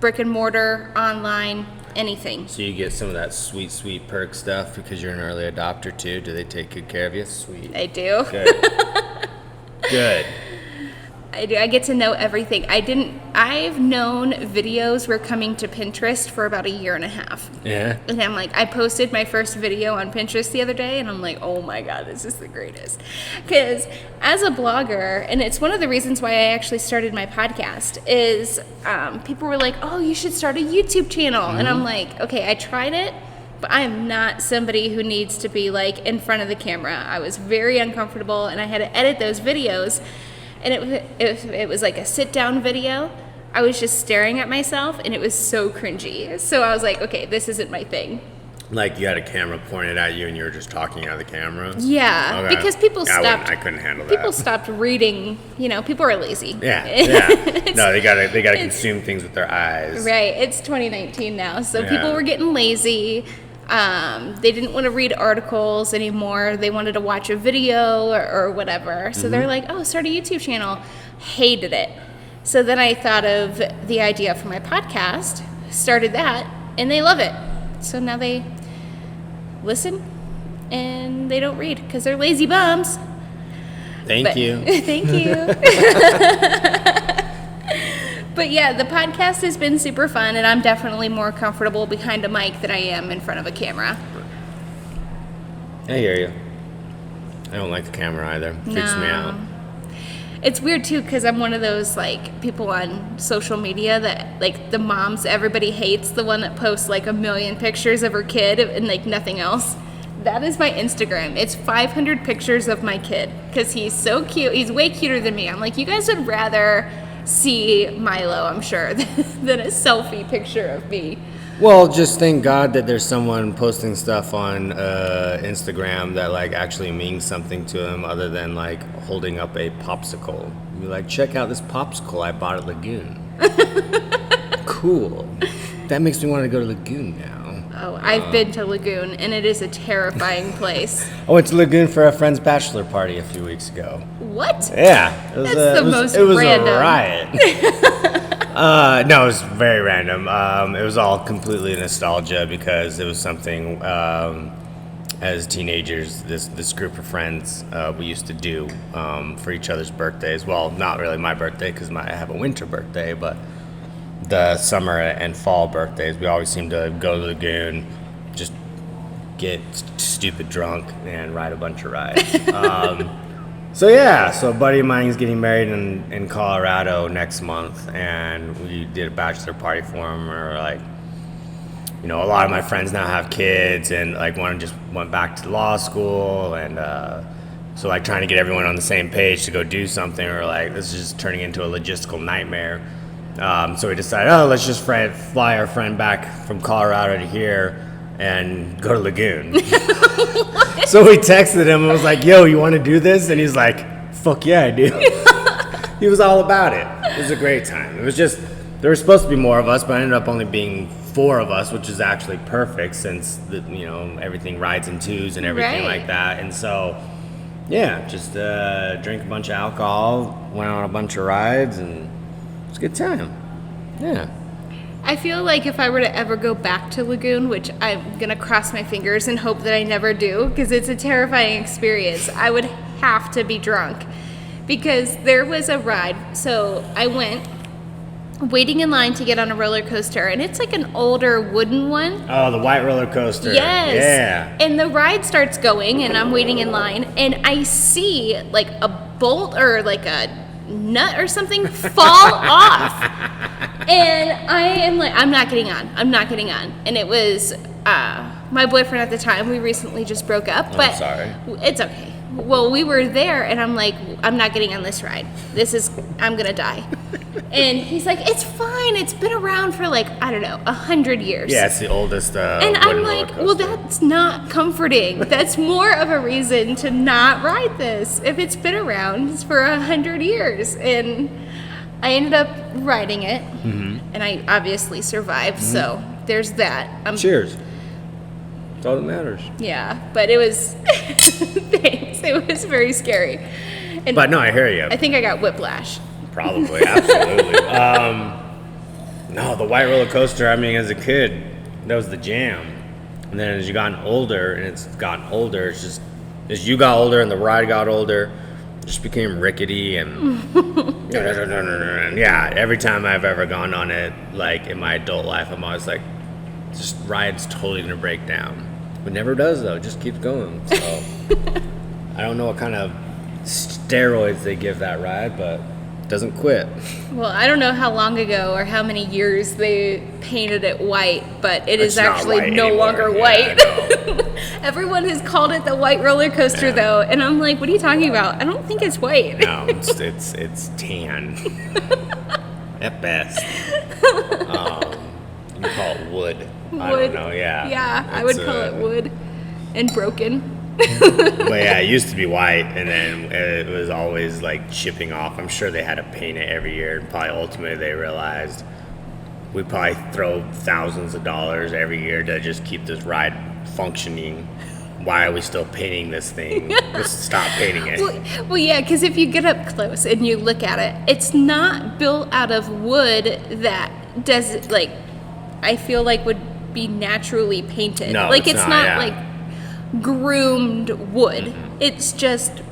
Brick and mortar, online, anything. So you get some of that sweet, sweet perk stuff because you're an early adopter too. Do they take good care of you? Sweet. They do. Good. Good. I get to know everything. I've known videos were coming to Pinterest for about a year and a half. Yeah. And I'm like, I posted my first video on Pinterest the other day, and I'm like, oh my God, this is the greatest. Because as a blogger, and it's one of the reasons why I actually started my podcast, is people were like, oh, you should start a YouTube channel. And I'm like, okay, I tried it, but I am not somebody who needs to be like in front of the camera. I was very uncomfortable, and I had to edit those videos. And it was like a sit-down video. I was just staring at myself, and it was so cringy. So I was like, okay, this isn't my thing. Like you had a camera pointed at you and you were just talking out of the camera? Yeah, Okay. because people stopped. I couldn't handle that. People stopped reading. People are lazy. Yeah. No, they gotta consume things with their eyes. Right. It's 2019 now, so Yeah. people were getting lazy. They didn't want to read articles anymore. They wanted to watch a video or whatever. So they're like, oh, start a YouTube channel. Hated it. So then I thought of the idea for my podcast, started that, and they love it. So now they listen and they don't read because they're lazy bums. Thank you. Thank you. But yeah, the podcast has been super fun, and I'm definitely more comfortable behind a mic than I am in front of a camera. I hear you. I don't like the camera either. Freaks me out. It's weird too, because I'm one of those like people on social media that like the moms everybody hates, the one that posts like a million pictures of her kid and like nothing else. That is my Instagram. It's 500 pictures of my kid because he's so cute. He's way cuter than me. I'm like, you guys would rather see Milo, I'm sure, than a selfie picture of me. Well, just thank God that there's someone posting stuff on Instagram that like actually means something to him other than like holding up a popsicle. Be like, check out this popsicle I bought at Lagoon. Cool. That makes me want to go to Lagoon now. Oh, I've been to Lagoon, and it is a terrifying place. I went to Lagoon for a friend's bachelor party a few weeks ago. What? Yeah. It was random. a riot. No, it was very random. It was all completely nostalgia because it was something as teenagers, this group of friends we used to do for each other's birthdays. Well, not really my birthday because I have a winter birthday, but the summer and fall birthdays, we always seem to go to the Lagoon, just get stupid drunk and ride a bunch of rides. So a buddy of mine is getting married in Colorado next month, and we did a bachelor party for him. Or like, a lot of my friends now have kids, and like one just went back to law school, and so like trying to get everyone on the same page to go do something, or like this is just turning into a logistical nightmare. So we decided, let's just fly our friend back from Colorado to here and go to Lagoon. So we texted him and was like, yo, you want to do this? And he's like, fuck yeah, I do. He was all about it. It was a great time. It was just, there was supposed to be more of us, but it ended up only being 4 of us, which is actually perfect since, everything rides in twos and everything like that. And so, just drank a bunch of alcohol, went on a bunch of rides, and it was a good time. Yeah. I feel like if I were to ever go back to Lagoon, which I'm going to cross my fingers and hope that I never do, because it's a terrifying experience, I would have to be drunk. Because there was a ride, so I went waiting in line to get on a roller coaster, and it's like an older wooden one. Oh, the white roller coaster. Yes. Yeah. And the ride starts going, and I'm waiting in line, and I see like a bolt or like a nut or something fall off. And I am like, I'm not getting on. And it was my boyfriend at the time. We recently just broke up. But I'm sorry. It's okay. Well, we were there, and I'm like, I'm not getting on this ride. I'm going to die. And he's like, it's fine. It's been around for like, I don't know, 100 years. Yeah, it's the oldest and I'm like, well, that's not comforting. That's more of a reason to not ride this. If it's been around for 100 years. And I ended up riding it, and I obviously survived, so there's that. Cheers. That's all that matters. Yeah, but it was, thanks, it was very scary. And But no, I hear you. I think I got whiplash. Probably, absolutely. No, the white roller coaster, as a kid, that was the jam. And then as you gotten older, it's just, as you got older and the ride got older, just became rickety and yeah. Every time I've ever gone on it, like in my adult life, I'm always like, this ride's totally gonna break down. But never does though. It just keeps going. So I don't know what kind of steroids they give that ride, but it doesn't quit. Well, I don't know how long ago or how many years they painted it white, but it is actually no longer white. No. Everyone has called it the white roller coaster, though, and I'm like, what are you talking about? I don't think it's white. No, it's tan at best. You call it wood. I don't know. Yeah. Yeah, I would call it wood and broken. But yeah, it used to be white, and then it was always like chipping off. I'm sure they had to paint it every year, and probably ultimately they realized we probably throw thousands of dollars every year to just keep this ride functioning. Why are we still painting this thing? Just stop painting it. Well, yeah, because if you get up close and you look at it, it's not built out of wood that does, like, I feel like would be naturally painted. No, like, it's not yeah. like groomed wood. Mm-hmm. It's just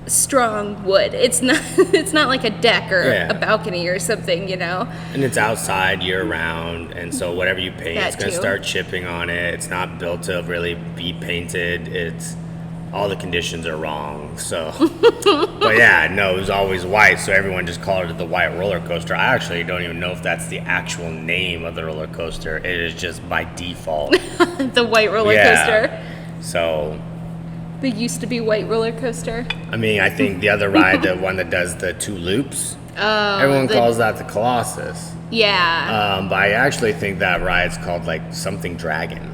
strong wood. It's not like a deck or a balcony or something, you know. And it's outside year round, and so whatever you paint, it's gonna start chipping on it. It's not built to really be painted. It's all the conditions are wrong. So, but yeah, no, it was always white, so everyone just called it the white roller coaster. I actually don't even know if that's the actual name of the roller coaster. It is just by default the white roller coaster. So. The used to be white roller coaster. I mean, I think the other ride, the one that does the two loops, everyone calls that the Colossus. Yeah. But I actually think that ride's called like something dragon.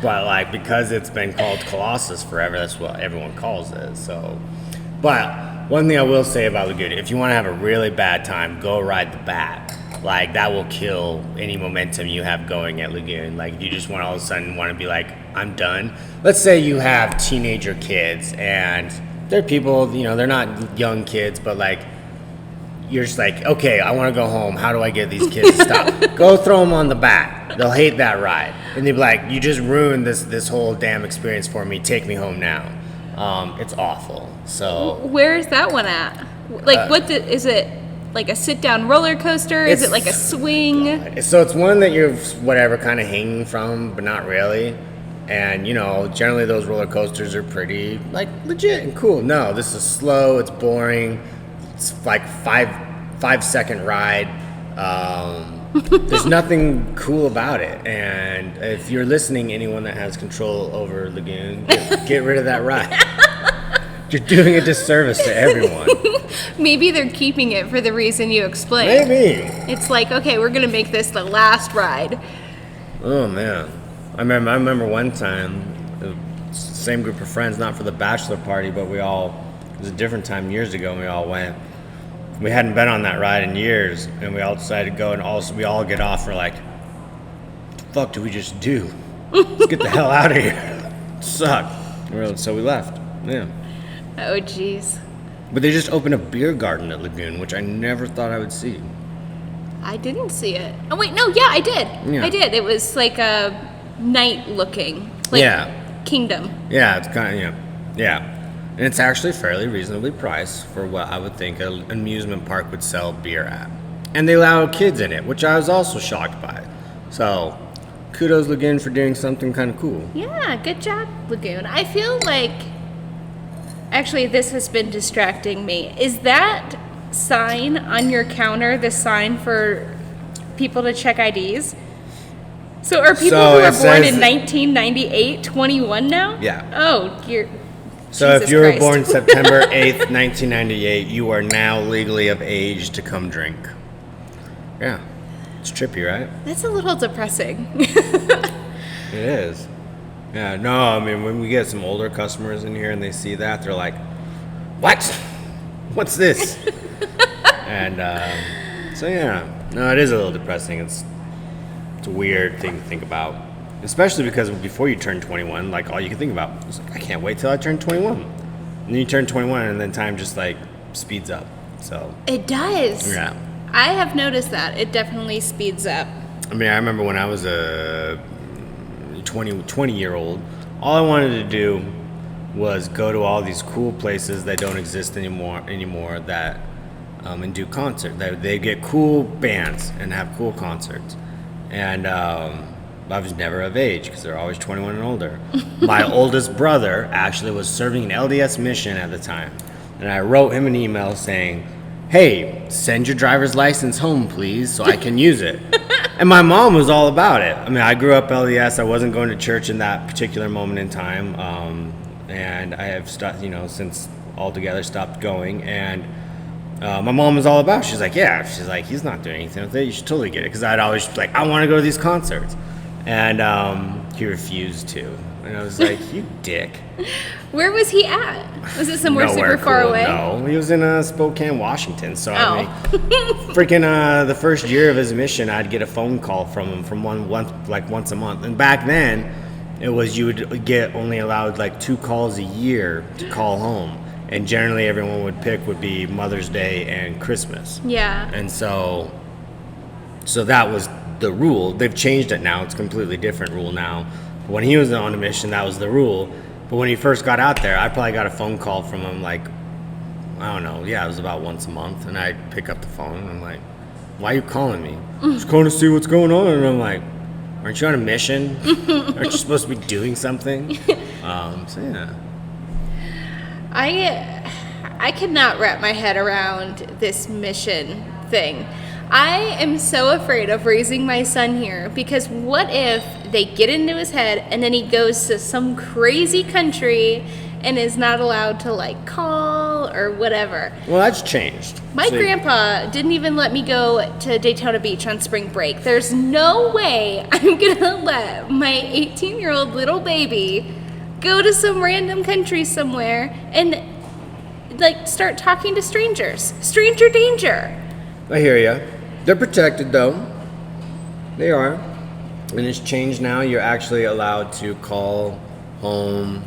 But like because it's been called Colossus forever, that's what everyone calls it. So, but one thing I will say about Lagoon, if you want to have a really bad time, go ride the Bat. Like that will kill any momentum you have going at Lagoon. Like if you just want all of a sudden want to be like, I'm done. Let's say you have teenager kids and they're people, you know, they're not young kids, but like you're just like, okay, I want to go home. How do I get these kids to stop? Go throw them on the Bat. They'll hate that ride. And they'll be like, you just ruined this whole damn experience for me. Take me home now. It's awful. So where is that one at? Like is it like a sit-down roller coaster? Is it like a swing? So it's one that you're whatever kind of hanging from, but not really. And you know, generally those roller coasters are pretty like legit and cool. No, this is slow. It's boring. It's like 5-second ride. There's nothing cool about it. And if you're listening, anyone that has control over Lagoon, get rid of that ride. You're doing a disservice to everyone. Maybe they're keeping it for the reason you explained. Maybe. It's like, okay, we're gonna make this the last ride. Oh man, I remember one time, the same group of friends, not for the bachelor party, but it was a different time years ago, and we all went. We hadn't been on that ride in years, and we all decided to go, and we all get off. We're like, what the fuck do we just do? Let's get the hell out of here. It sucked. So we left. Yeah. Oh, jeez. But they just opened a beer garden at Lagoon, which I never thought I would see. I didn't see it. Oh, wait, no, yeah, I did. Yeah. I did. It was like a night looking. Like Kingdom. Yeah, it's kind of, yeah. And it's actually fairly reasonably priced for what I would think an amusement park would sell beer at. And they allow kids in it, which I was also shocked by. So, kudos Lagoon for doing something kind of cool. Yeah, good job, Lagoon. I feel like, actually, this has been distracting me. Is that sign on your counter the sign for people to check IDs? So are people who were born in 1998 21 now? Yeah. Oh, you're... So Jesus if you were Christ. born September 8th, 1998, you are now legally of age to come drink. Yeah. It's trippy, right? That's a little depressing. It is. Yeah, no, I mean, when we get some older customers in here and they see that, they're like, what? What's this? And so, yeah. No, it is a little depressing. It's a weird thing to think about. Especially because before you turn 21, like, all you can think about is, like, I can't wait till I turn 21. And then you turn 21 and then time just, like, speeds up. So It does. yeah. I have noticed that. It definitely speeds up. I mean, I remember when I was a 20-year-old, all I wanted to do was go to all these cool places that don't exist anymore that and do concerts. They get cool bands and have cool concerts. And I was never of age because they're always 21 and older. My oldest brother actually was serving an LDS mission at the time. And I wrote him an email saying, hey, send your driver's license home, please, so I can use it. And my mom was all about it. I mean, I grew up LDS. I wasn't going to church in that particular moment in time. And I have since altogether stopped going. And my mom was all about it. She's like, yeah. She's like, he's not doing anything with it. You should totally get it. Because I'd always be like, I want to go to these concerts. And he refused to. And I was like, you dick. Where was he at? Was it somewhere super far away? No, he was in Spokane, Washington. So I mean, freaking the first year of his mission, I'd get a phone call from him from once a month. And back then, it was you would get only allowed like 2 calls a year to call home. And generally everyone would be Mother's Day and Christmas. Yeah. And so that was the rule. They've changed it now. It's a completely different rule now. But when he was on a mission, that was the rule. But when he first got out there, I probably got a phone call from him like, I don't know. Yeah, it was about once a month. And I'd pick up the phone and I'm like, why are you calling me? Just calling to see what's going on. And I'm like, aren't you on a mission? Aren't you supposed to be doing something? So yeah. I cannot wrap my head around this mission thing. I am so afraid of raising my son here because what if they get into his head and then he goes to some crazy country and is not allowed to like call or whatever? Well, that's changed. My grandpa didn't even let me go to Daytona Beach on spring break. There's no way I'm gonna let my 18-year-old little baby go to some random country somewhere and like start talking to strangers. Stranger danger. I hear ya. They're protected though. They are. And it's changed now. You're actually allowed to call home,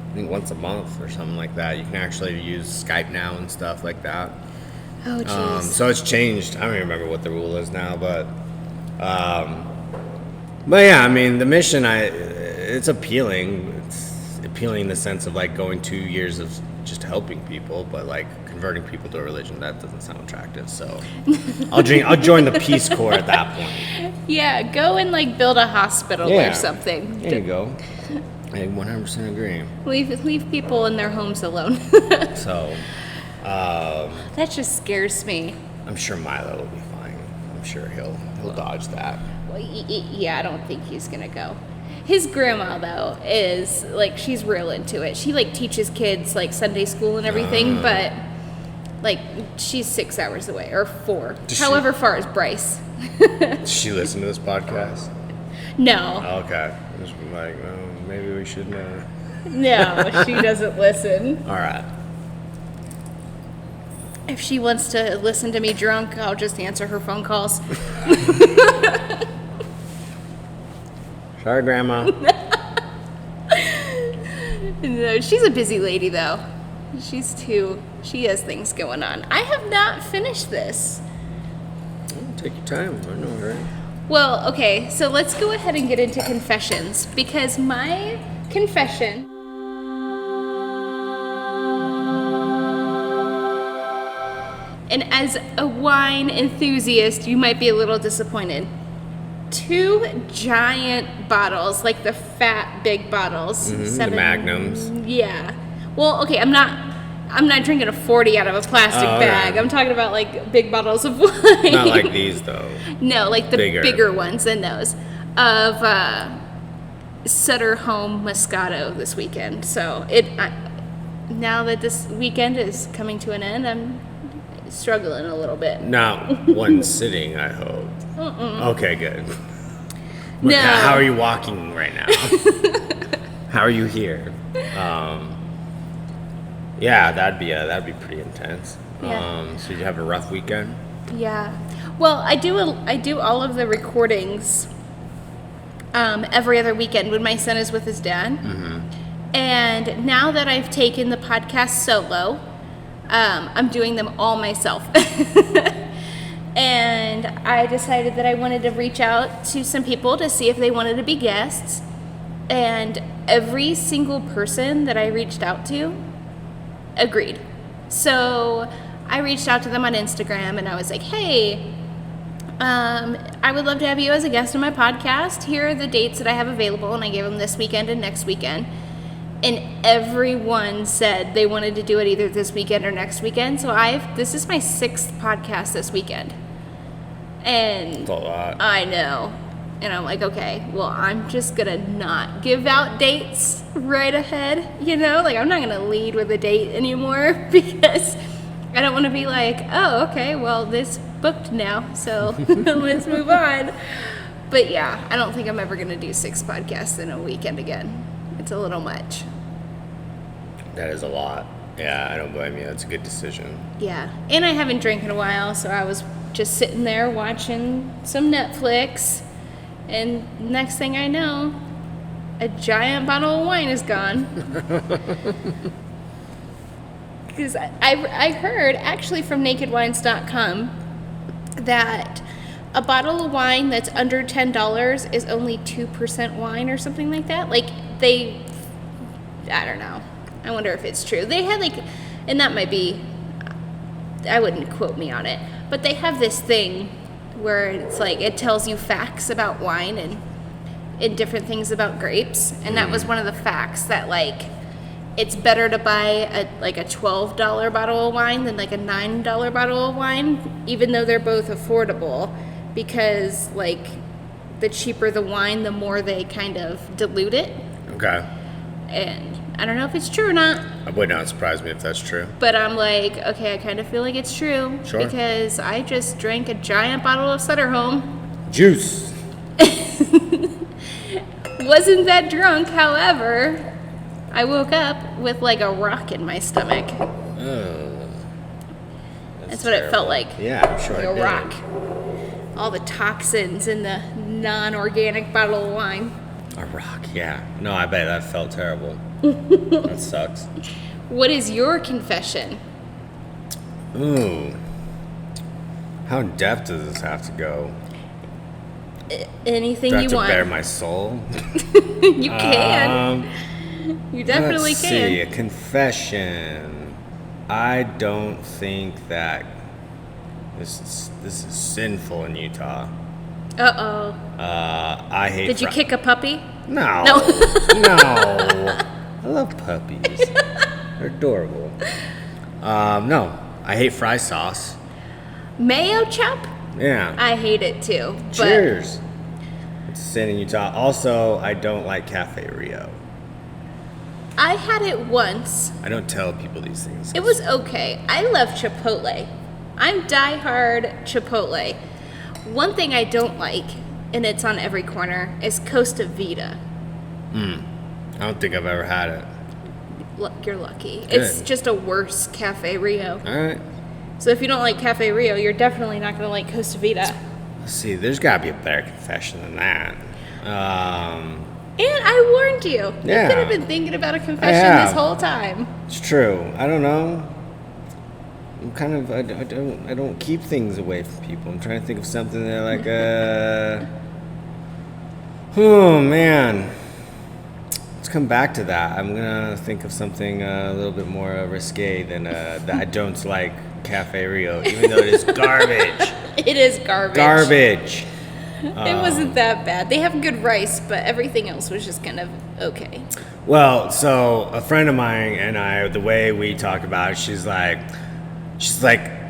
I think once a month or something like that. You can actually use Skype now and stuff like that. Oh, jeez. So it's changed. I don't even remember what the rule is now, but yeah, I mean, the mission, it's appealing. It's appealing in the sense of like going 2 years of just helping people, but like converting people to a religion, that doesn't sound attractive. So I'll join the Peace Corps at that point. Yeah, go and like build a hospital or something. There you go. I 100% agree. Leave people in their homes alone. So that just scares me. I'm sure Milo will be fine. I'm sure he'll dodge that. Well, yeah, I don't think he's gonna go. His grandma, though, is, like, she's real into it. She, like, teaches kids, like, Sunday school and everything, but, like, she's 6 hours away, or 4. However far is Bryce. Does she listen to this podcast? No. Okay. Just like, maybe we should know. No, she doesn't listen. All right. If she wants to listen to me drunk, I'll just answer her phone calls. Sorry, Grandma. No, she's a busy lady, though. She has things going on. I have not finished this. Take your time. I know, right? Well, okay, so let's go ahead and get into confessions, because my confession... And as a wine enthusiast, you might be a little disappointed. 2 giant bottles, like the fat big bottles. The Magnums. Yeah. Well, okay, I'm not drinking a 40 out of a plastic bag. Yeah. I'm talking about like big bottles of wine. Not like these though. No, like the bigger ones than those. Of Sutter Home Moscato this weekend. So now that this weekend is coming to an end, I'm struggling a little bit. Not one sitting, I hope. Okay, good. No. How are you walking right now? How are you here? Yeah, that'd be pretty intense. Yeah. So you have a rough weekend? Yeah. Well, I do all of the recordings every other weekend when my son is with his dad. Mm-hmm. And now that I've taken the podcast solo, I'm doing them all myself. And I decided that I wanted to reach out to some people to see if they wanted to be guests. And every single person that I reached out to agreed. So I reached out to them on Instagram and I was like, hey, I would love to have you as a guest on my podcast. Here are the dates that I have available. And I gave them this weekend and next weekend. And everyone said they wanted to do it either this weekend or next weekend. So this is my 6th podcast this weekend. And That's a lot. I know. And I'm like, okay, well, I'm just going to not give out dates right ahead, Like, I'm not going to lead with a date anymore because I don't want to be like, oh, okay, well, this booked now, so let's move on. But yeah, I don't think I'm ever going to do 6 podcasts in a weekend again. It's a little much. That is a lot. Yeah, I don't blame you. That's a good decision. Yeah, and I haven't drank in a while, so I was just sitting there watching some Netflix. And next thing I know, a giant bottle of wine is gone. Because I heard, actually from nakedwines.com, that a bottle of wine that's under $10 is only 2% wine or something like that. Like, I don't know. I wonder if it's true. They had, and that might be, I wouldn't quote me on it, but they have this thing where it's it tells you facts about wine and different things about grapes. And that was one of the facts that, it's better to buy a $12 bottle of wine than a $9 bottle of wine, even though they're both affordable, because the cheaper the wine, the more they kind of dilute it. Okay. And I don't know if it's true or not. It would not surprise me if that's true. But I'm like, okay, I kind of feel like it's true. Sure. Because I just drank a giant bottle of Sutter Home. Juice. Wasn't that drunk, however, I woke up with a rock in my stomach. That's what it felt like. Yeah, I'm sure. Like a rock. All the toxins in the non-organic bottle of wine. A rock, yeah. No, I bet that felt terrible. That sucks. What is your confession? Ooh. How in depth does this have to go? Anything Do I you have want. to bare my soul? You can. You definitely let's can. see, a confession. I don't think that this is sinful in Utah. Uh-oh. I hate. Did you kick a puppy? No. No. No. I love puppies. They're adorable. No, I hate fry sauce. Mayo chop? Yeah. I hate it too. Cheers. It's a sin in Utah. Also, I don't like Cafe Rio. I had it once. I don't tell people these things. It was okay. I love Chipotle. I'm diehard Chipotle. One thing I don't like, and it's on every corner, is Costa Vida. I don't think I've ever had it. You're lucky. Good. It's just a worse Cafe Rio. All right. So if you don't like Cafe Rio, you're definitely not going to like Costa Vida. Let's see, there's got to be a better confession than that. And I warned you. Yeah. You could have been thinking about a confession this whole time. It's true. I don't know. I'm kind of I don't keep things away from people. I'm trying to think of something that oh man. Let's come back to that. I'm gonna think of something a little bit more risque than that. I don't like Cafe Rio, even though it is garbage. It is garbage. Garbage. It wasn't that bad. They have good rice, but everything else was just kind of okay. Well, so a friend of mine and I, the way we talk about it, she's like,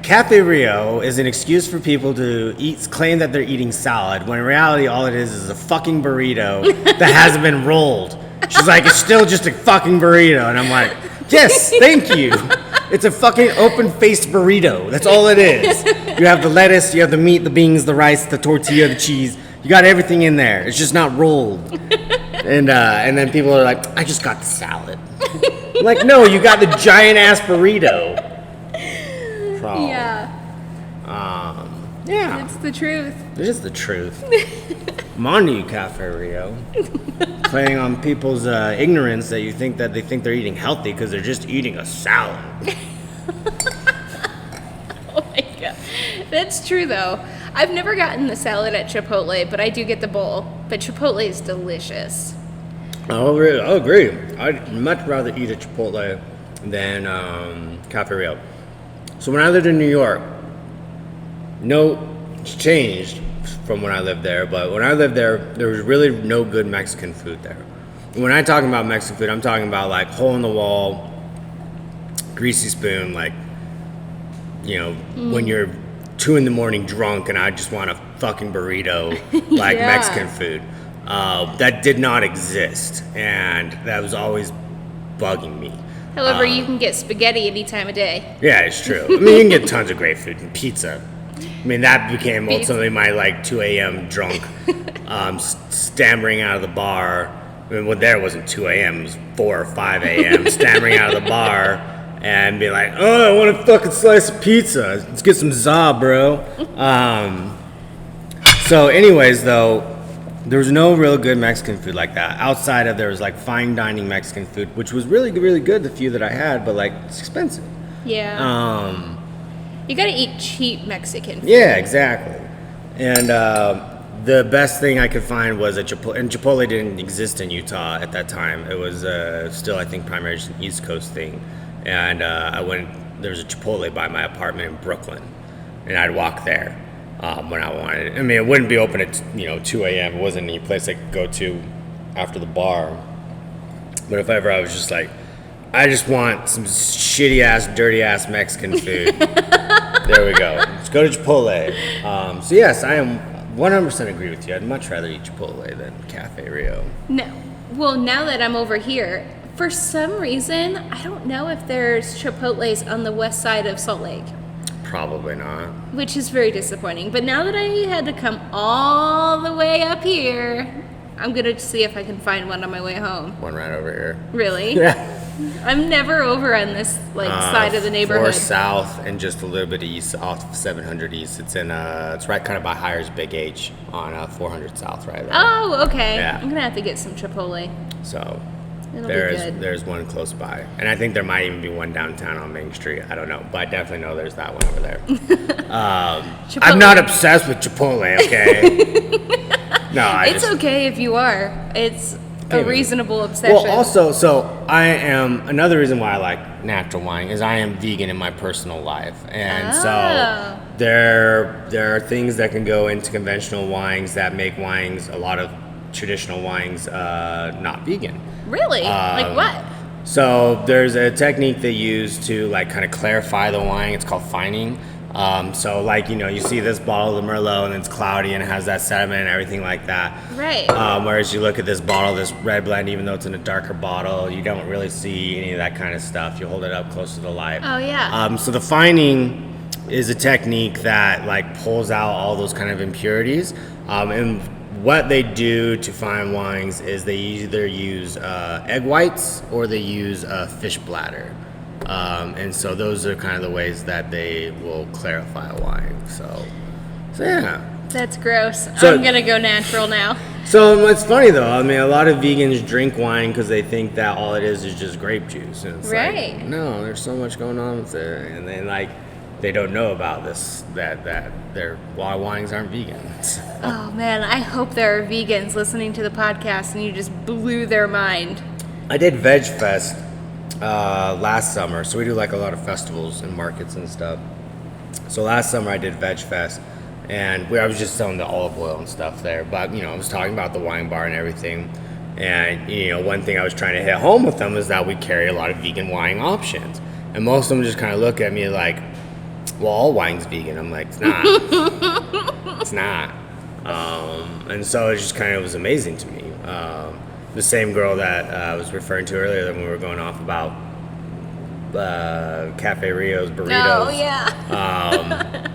Cafe Rio is an excuse for people to claim that they're eating salad, when in reality all it is a fucking burrito that hasn't been rolled. She's like, it's still just a fucking burrito. And I'm like, yes, thank you. It's a fucking open-faced burrito. That's all it is. You have the lettuce, you have the meat, the beans, the rice, the tortilla, the cheese. You got everything in there. It's just not rolled. And then people are like, I just got the salad. I'm like, no, you got the giant-ass burrito. Problem. Yeah. Yeah. It's the truth. It's just the truth. I'm on to you, Cafe Rio. Playing on people's ignorance that they think they're eating healthy because they're just eating a salad. Oh my god. That's true though. I've never gotten the salad at Chipotle, but I do get the bowl. But Chipotle is delicious. Oh, really? Oh, agree. I'd much rather eat at Chipotle than Cafe Rio. So when I lived in New York, no, it's changed from when I lived there, but when I lived there, there was really no good Mexican food there. When I talk about Mexican food, I'm talking about like hole in the wall, greasy spoon, like, when you're 2 a.m. drunk and I just want a fucking burrito, like Yeah. Mexican food. That did not exist, and that was always bugging me. However, you can get spaghetti any time of day. Yeah, it's true. I mean, you can get tons of great food and pizza. I mean, that became Pizza. ultimately my like 2 a.m. drunk, stammering out of the bar. I mean, well, there it wasn't 2 a.m. It was 4 or 5 a.m. stammering out of the bar and be like, "Oh, I want a fucking slice of pizza. Let's get some za, bro." So, anyways, though, there was no real good Mexican food like that. Outside of there was like fine dining Mexican food, which was really, really good. The few that I had, but like it's expensive. Yeah. You gotta eat cheap Mexican food. Yeah, exactly. And the best thing I could find was a Chipotle, and Chipotle didn't exist in Utah at that time. It was still, I think, primarily just an East Coast thing. And there was a Chipotle by my apartment in Brooklyn, and I'd walk there when I wanted. I mean, it wouldn't be open at 2 a.m. It wasn't any place I could go to after the bar. But if ever I was just like, I just want some shitty ass, dirty ass Mexican food. There we go. Let's go to Chipotle. So yes, I am 100% agree with you. I'd much rather eat Chipotle than Cafe Rio. No. Well, now that I'm over here, for some reason, I don't know if there's Chipotles on the west side of Salt Lake, Probably not. which is very disappointing. But now that I had to come all the way up here, I'm gonna see if I can find one on my way home. One right over here. Really? Yeah. I'm never over on this side of the neighborhood. 4 south and just a little bit east off 700 east. It's it's right kind of by Hires Big H on 400 south right there. Oh, okay. Yeah. I'm gonna have to get some Chipotle. So It'll be good. there's one close by, and I think there might even be one downtown on Main Street. I don't know, but I definitely know there's that one over there. I'm not obsessed with Chipotle, okay? No, It's okay if you are. It's a reasonable obsession. Well, also, so I am another reason why I like natural wine is I am vegan in my personal life, and so there are things that can go into conventional wines that make wines, a lot of traditional wines, not vegan. Really? Like what? So there's a technique they use to like kind of clarify the wine. It's called fining. So like, you see this bottle of the Merlot and it's cloudy and it has that sediment and everything like that. Right. Whereas you look at this bottle, this red blend, even though it's in a darker bottle, you don't really see any of that kind of stuff. You hold it up close to the light. Oh, yeah. So the fining is a technique that like pulls out all those kind of impurities. And what they do to fine wines is they either use egg whites or they use fish bladder. And so those are kind of the ways that they will clarify a wine. So yeah. That's gross. So- I'm gonna go natural now. So it's funny though. I mean, a lot of vegans drink wine because they think that all it is just grape juice. And it's Right. like, no, there's so much going on with it, and then like they don't know about this that their wines aren't vegan. Oh man, I hope there are vegans listening to the podcast and you just blew their mind. I did Veg Fest last summer, so we do like a lot of festivals and markets and stuff. So last summer I did Veg Fest, and I was just selling the olive oil and stuff there. But I was talking about the wine bar and everything. And one thing I was trying to hit home with them is that we carry a lot of vegan wine options, and most of them just kind of look at me like, "Well, all wine's vegan." I'm like, "It's not. It's not." And so it just kind of was amazing to me. The same girl that I was referring to earlier when we were going off about Cafe Rio's burritos. Oh yeah.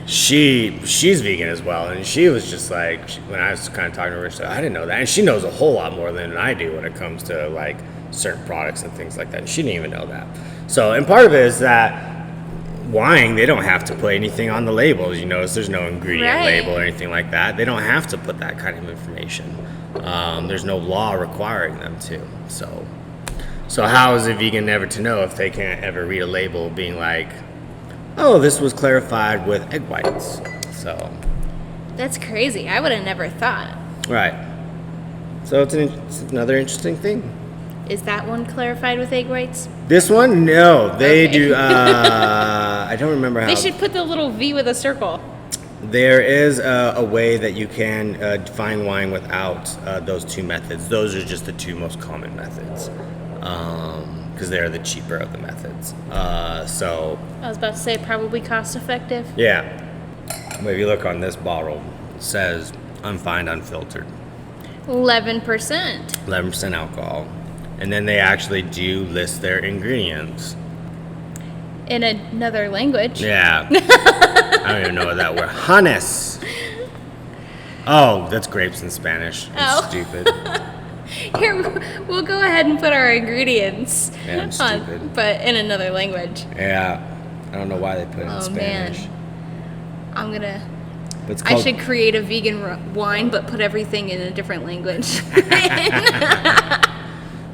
She's vegan as well, and she was just like, when I was kind of talking to her, she said, I didn't know that, and she knows a whole lot more than I do when it comes to like certain products and things like that, and she didn't even know that. So, and part of it is that wine, they don't have to put anything on the labels. You notice there's no ingredient Right. label or anything like that. They don't have to put that kind of information. There's no law requiring them to. So how is a vegan ever to know if they can't ever read a label being like, oh, this was clarified with egg whites? So That's crazy. I would have never thought. right. So it's another interesting thing. Is that one clarified with egg whites? This one, no, they Okay. do. I don't remember how. They should put the little V with a circle. There is a way that you can define wine without those two methods. Those are just the two most common methods, because they're the cheaper of the methods. So I was about to say probably cost effective. yeah, but if you look on this bottle, it says unfined, unfiltered, 11%. 11% alcohol, and then they actually do list their ingredients. In another language. Yeah. I don't even know what that word. Hannes. Oh, that's grapes in Spanish. I'm Oh. stupid. Here, we'll go ahead and put our ingredients Yeah, I'm stupid. but in another language. Yeah. I don't know why they put it in Oh, Spanish. man. I'm gonna... But it's I called, should create a vegan wine, but put everything in a different language.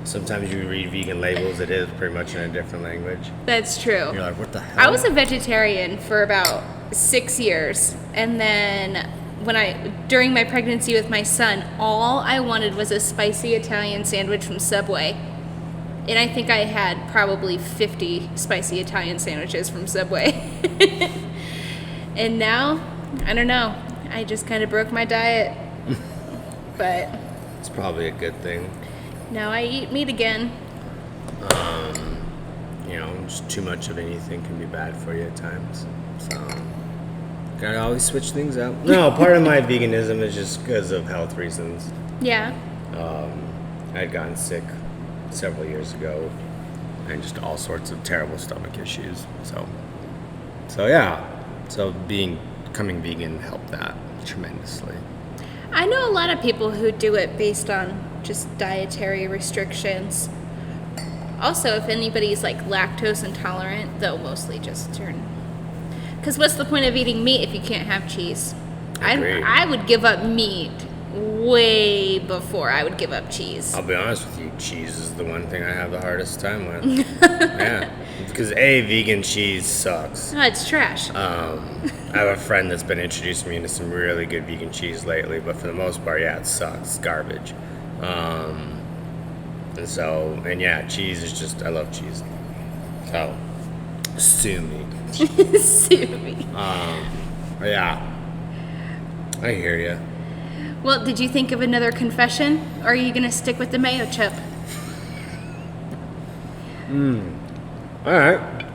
sometimes you read vegan labels, it is pretty much in a different language. That's true. You're like, what the hell? I was a vegetarian for about 6 years, and then during my pregnancy with my son, all I wanted was a spicy Italian sandwich from Subway. And I think I had probably 50 spicy Italian sandwiches from Subway. And now, I don't know, I just kind of broke my diet. But It's probably a good thing. now I eat meat again. Just too much of anything can be bad for you at times. So, gotta always switch things up. No, part of my veganism is just because of health reasons. Yeah. I had gotten sick several years ago and just all sorts of terrible stomach issues. So yeah. So becoming vegan helped that tremendously. I know a lot of people who do it based on just dietary restrictions. Also, if anybody's like lactose intolerant, they'll mostly just turn. Because what's the point of eating meat if you can't have cheese? Agreed. I would give up meat way before I would give up cheese. I'll be honest with you, cheese is the one thing I have the hardest time with. Yeah. Because vegan cheese sucks. Oh, it's trash. I have a friend that's been introducing me into some really good vegan cheese lately, but for the most part, yeah, it sucks. It's garbage. Cheese is just, I love cheese. So, sue me. Sue me. Yeah. I hear you. Well, did you think of another confession? Or are you going to stick with the mayo chip? Alright.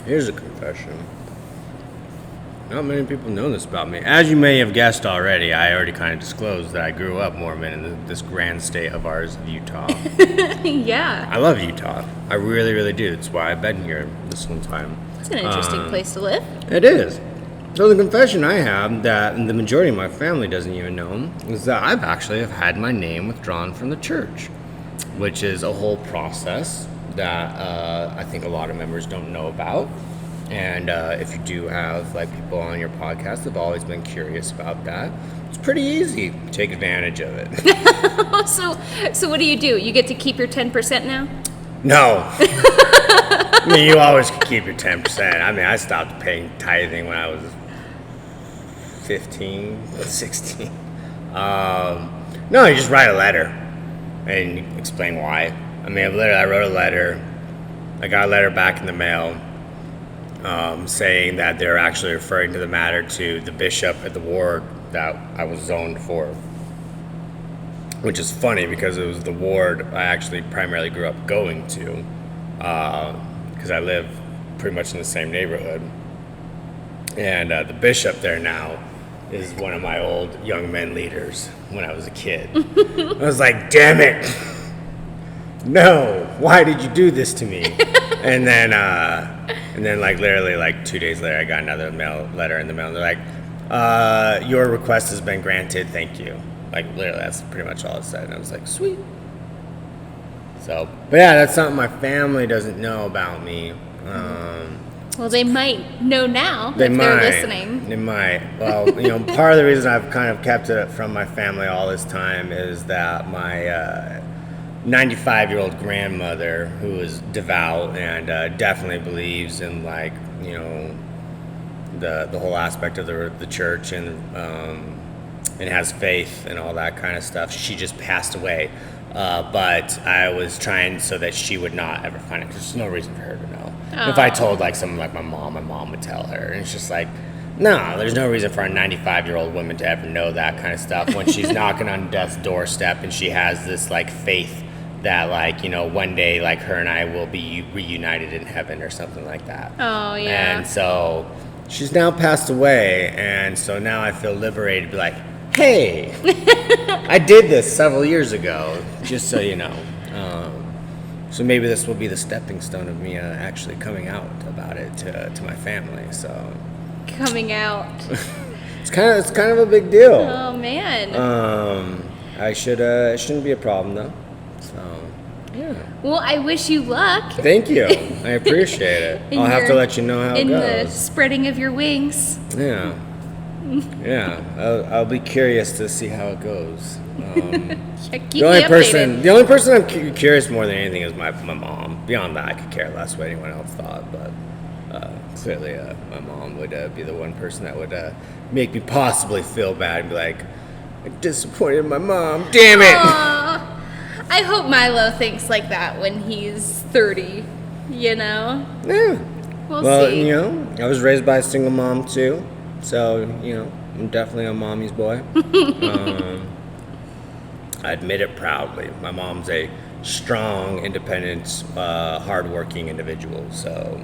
Here's a confession. Not many people know this about me. As you may have guessed already, I already kind of disclosed that I grew up Mormon in this grand state of ours of Utah. Yeah. I love Utah. I really, really do. It's why I've been here this whole time. It's an interesting place to live. It is. So the confession I have that the majority of my family doesn't even know is that I've actually have had my name withdrawn from the church, which is a whole process that I think a lot of members don't know about. And if you do have people on your podcast that have always been curious about that, it's pretty easy. Take advantage of it. So what do? You get to keep your 10% now? No. I mean, you always can keep your 10%. I mean, I stopped paying tithing when I was 15, 16. No, you just write a letter and explain why. I mean, I wrote a letter. I got a letter back in the mail saying that they're actually referring to the matter to the bishop at the ward that I was zoned for. Which is funny because it was the ward I actually primarily grew up going to. Because I live pretty much in the same neighborhood. And the bishop there now is one of my old young men leaders when I was a kid. I was like, damn it! No! Why did you do this to me? And then literally 2 days later, I got another letter in the mail. And they're like, your request has been granted, thank you. Literally, that's pretty much all it said. And I was like, sweet. So, but yeah, that's something my family doesn't know about me. Well, they might know now They're listening. They might. Well, part of the reason I've kind of kept it from my family all this time is that my 95-year-old grandmother, who is devout and definitely believes in the whole aspect of the church and and has faith and all that kind of stuff. She just passed away. But I was trying so that she would not ever find it. There's no reason for her to know. If I told like someone like my mom would tell her. And it's just like, no, there's no reason for a 95-year-old woman to ever know that kind of stuff when she's knocking on death's doorstep and she has this like faith that like, you know, one day like her and I will be reunited in heaven or something like that. Oh, yeah. And so she's now passed away, and so now I feel liberated to be like, hey, I did this several years ago, just so you know. So maybe this will be the stepping stone of me actually coming out about it to my family. So Coming out. it's kind of a big deal. Oh, man. It shouldn't be a problem though. So yeah. Well, I wish you luck Thank you. I appreciate it. I'll have to let you know how it in the goes. spreading of your wings. Yeah. Yeah. I'll be curious to see how it goes. Keep The only me person updated. I'm curious more than anything is my mom. Beyond that, I could care less what anyone else thought, but clearly my mom would be the one person that would make me possibly feel bad and be like, I disappointed my mom. Damn it! Aw. I hope Milo thinks like that when he's 30, you know? Yeah. We'll Well, see. you know, I was raised by a single mom too, so you know, I'm definitely a mommy's boy. I admit it proudly. My mom's a strong, independent, hardworking individual. So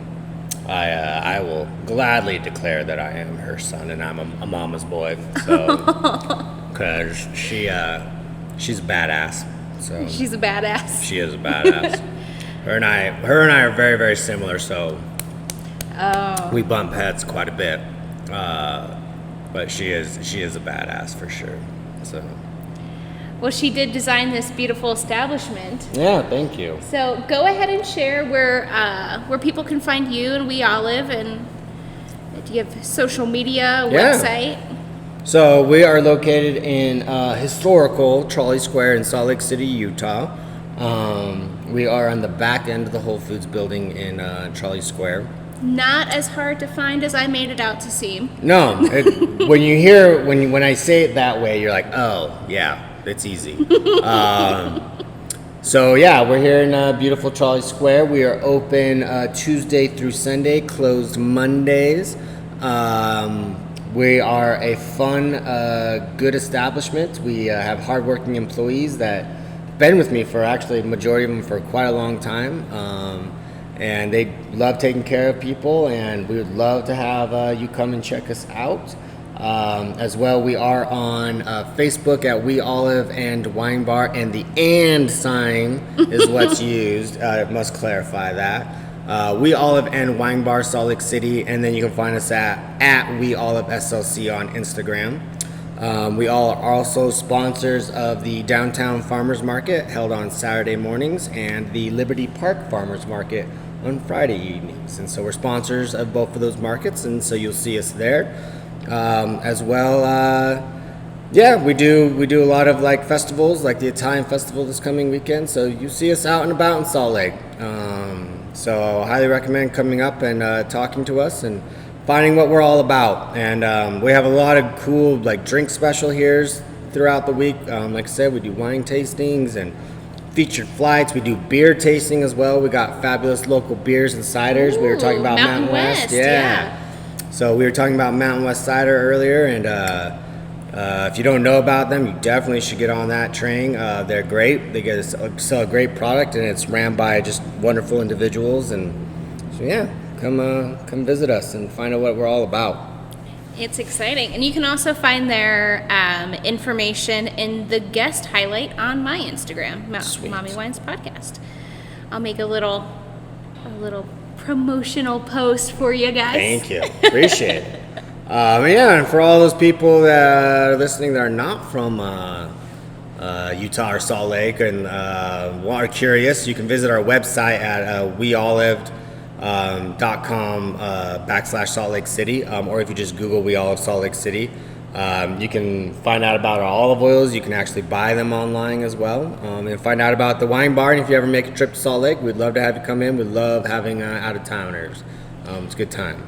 I will gladly declare that I am her son and I'm a mama's boy. So because she's a badass. So She's a badass. she is a badass. Her and I are very, very similar. So we bump heads quite a bit. But she is a badass for sure. So. Well, she did design this beautiful establishment. Yeah, thank you. So go ahead and share where people can find you and We Olive, and do you have social media, Yeah. website? So we are located in historical Trolley Square in Salt Lake City, Utah. We are on the back end of the Whole Foods building in Trolley Square. Not as hard to find as I made it out to seem. No, when I say it that way, you're like, oh yeah, it's easy. So yeah, we're here in beautiful Trolley Square. We are open Tuesday through Sunday, closed Mondays. We are a fun, good establishment. We have hardworking employees that have been with me for actually the majority of them for quite a long time. And they love taking care of people, and we would love to have you come and check us out. As well, we are on Facebook at We Olive and Wine Bar, and the "and" sign is what's used. I must clarify that. We Olive and Wine Bar, Salt Lake City, and then you can find us at We Olive SLC on Instagram. We all are also sponsors of the Downtown Farmers Market held on Saturday mornings and the Liberty Park Farmers Market on Friday evenings. And so we're sponsors of both of those markets, and so you'll see us there. As well, yeah, we do a lot of like festivals, like the Italian festival this coming weekend. So you see us out and about in Salt Lake. So I highly recommend coming up and talking to us and finding what we're all about. And we have a lot of cool like drink special here's throughout the week. Like I said, we do wine tastings and featured flights. We do beer tasting as well. We got fabulous local beers and ciders. We were talking about Mountain West. Yeah. So we were talking about Mountain West cider earlier, and if you don't know about them, you definitely should get on that train. They're great. They sell a great product, and it's ran by just wonderful individuals. And so yeah, come visit us and find out what we're all about. It's exciting. And you can also find their information in the guest highlight on my Instagram, Sweet. Mommy Wines Podcast. I'll make a little promotional post for you guys. Thank you. Appreciate it. Yeah, and for all those people that are listening that are not from Utah or Salt Lake and are curious, you can visit our website at weolive.com /Salt Lake City, or if you just Google We Olive Salt Lake City, you can find out about our olive oils. You can actually buy them online as well, and find out about the wine bar. And if you ever make a trip to Salt Lake, we'd love to have you come in. We love having out-of-towners. It's a good time.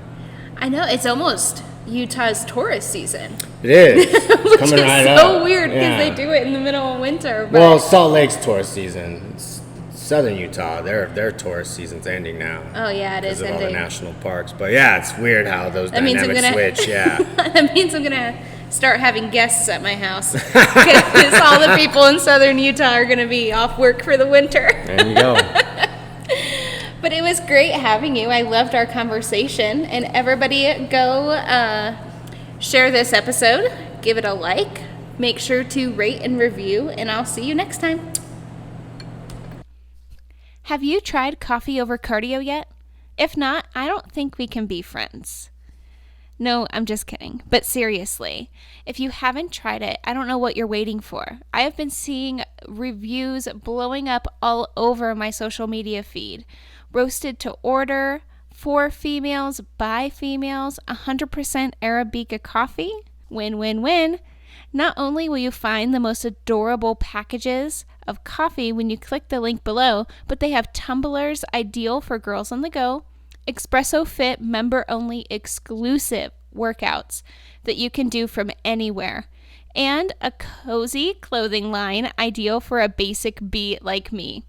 I know, it's almost Utah's tourist season. It is. It's Which coming is right so up. weird because Yeah. they do it in the middle of winter. But Well, Salt Lake's tourist season. It's Southern Utah, their tourist season's ending now. oh yeah, it is Because of all the ending. national parks. But yeah, it's weird how those That means I'm dynamics gonna- switch. Yeah. That means I'm gonna start having guests at my house because all the people in Southern Utah are gonna be off work for the winter. There you go. But it was great having you. I loved our conversation. And everybody go share this episode, give it a like, make sure to rate and review, and I'll see you next time. Have you tried coffee over cardio yet? If not, I don't think we can be friends. No, I'm just kidding. But seriously, if you haven't tried it, I don't know what you're waiting for. I have been seeing reviews blowing up all over my social media feed. Roasted to order, for females, by females, 100% Arabica coffee. Win, win, win. Not only will you find the most adorable packages of coffee when you click the link below, but they have tumblers ideal for girls on the go, espresso fit member only exclusive workouts that you can do from anywhere, and a cozy clothing line ideal for a basic bee like me.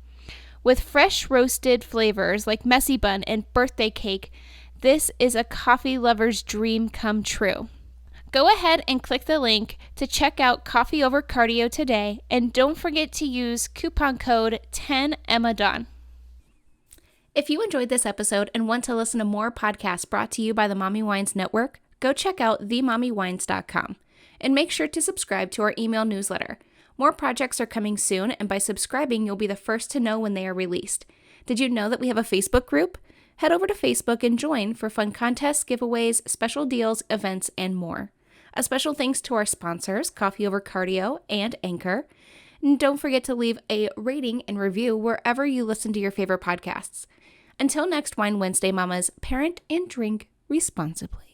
With fresh roasted flavors like messy bun and birthday cake, this is a coffee lover's dream come true. Go ahead and click the link to check out Coffee Over Cardio today, and don't forget to use coupon code 10EMMADAWN. If you enjoyed this episode and want to listen to more podcasts brought to you by the Mommy Wines Network, go check out themommywines.com and make sure to subscribe to our email newsletter. More projects are coming soon, and by subscribing, you'll be the first to know when they are released. Did you know that we have a Facebook group? Head over to Facebook and join for fun contests, giveaways, special deals, events, and more. A special thanks to our sponsors, Coffee Over Cardio and Anchor. And don't forget to leave a rating and review wherever you listen to your favorite podcasts. Until next Wine Wednesday, Mamas, parent and drink responsibly.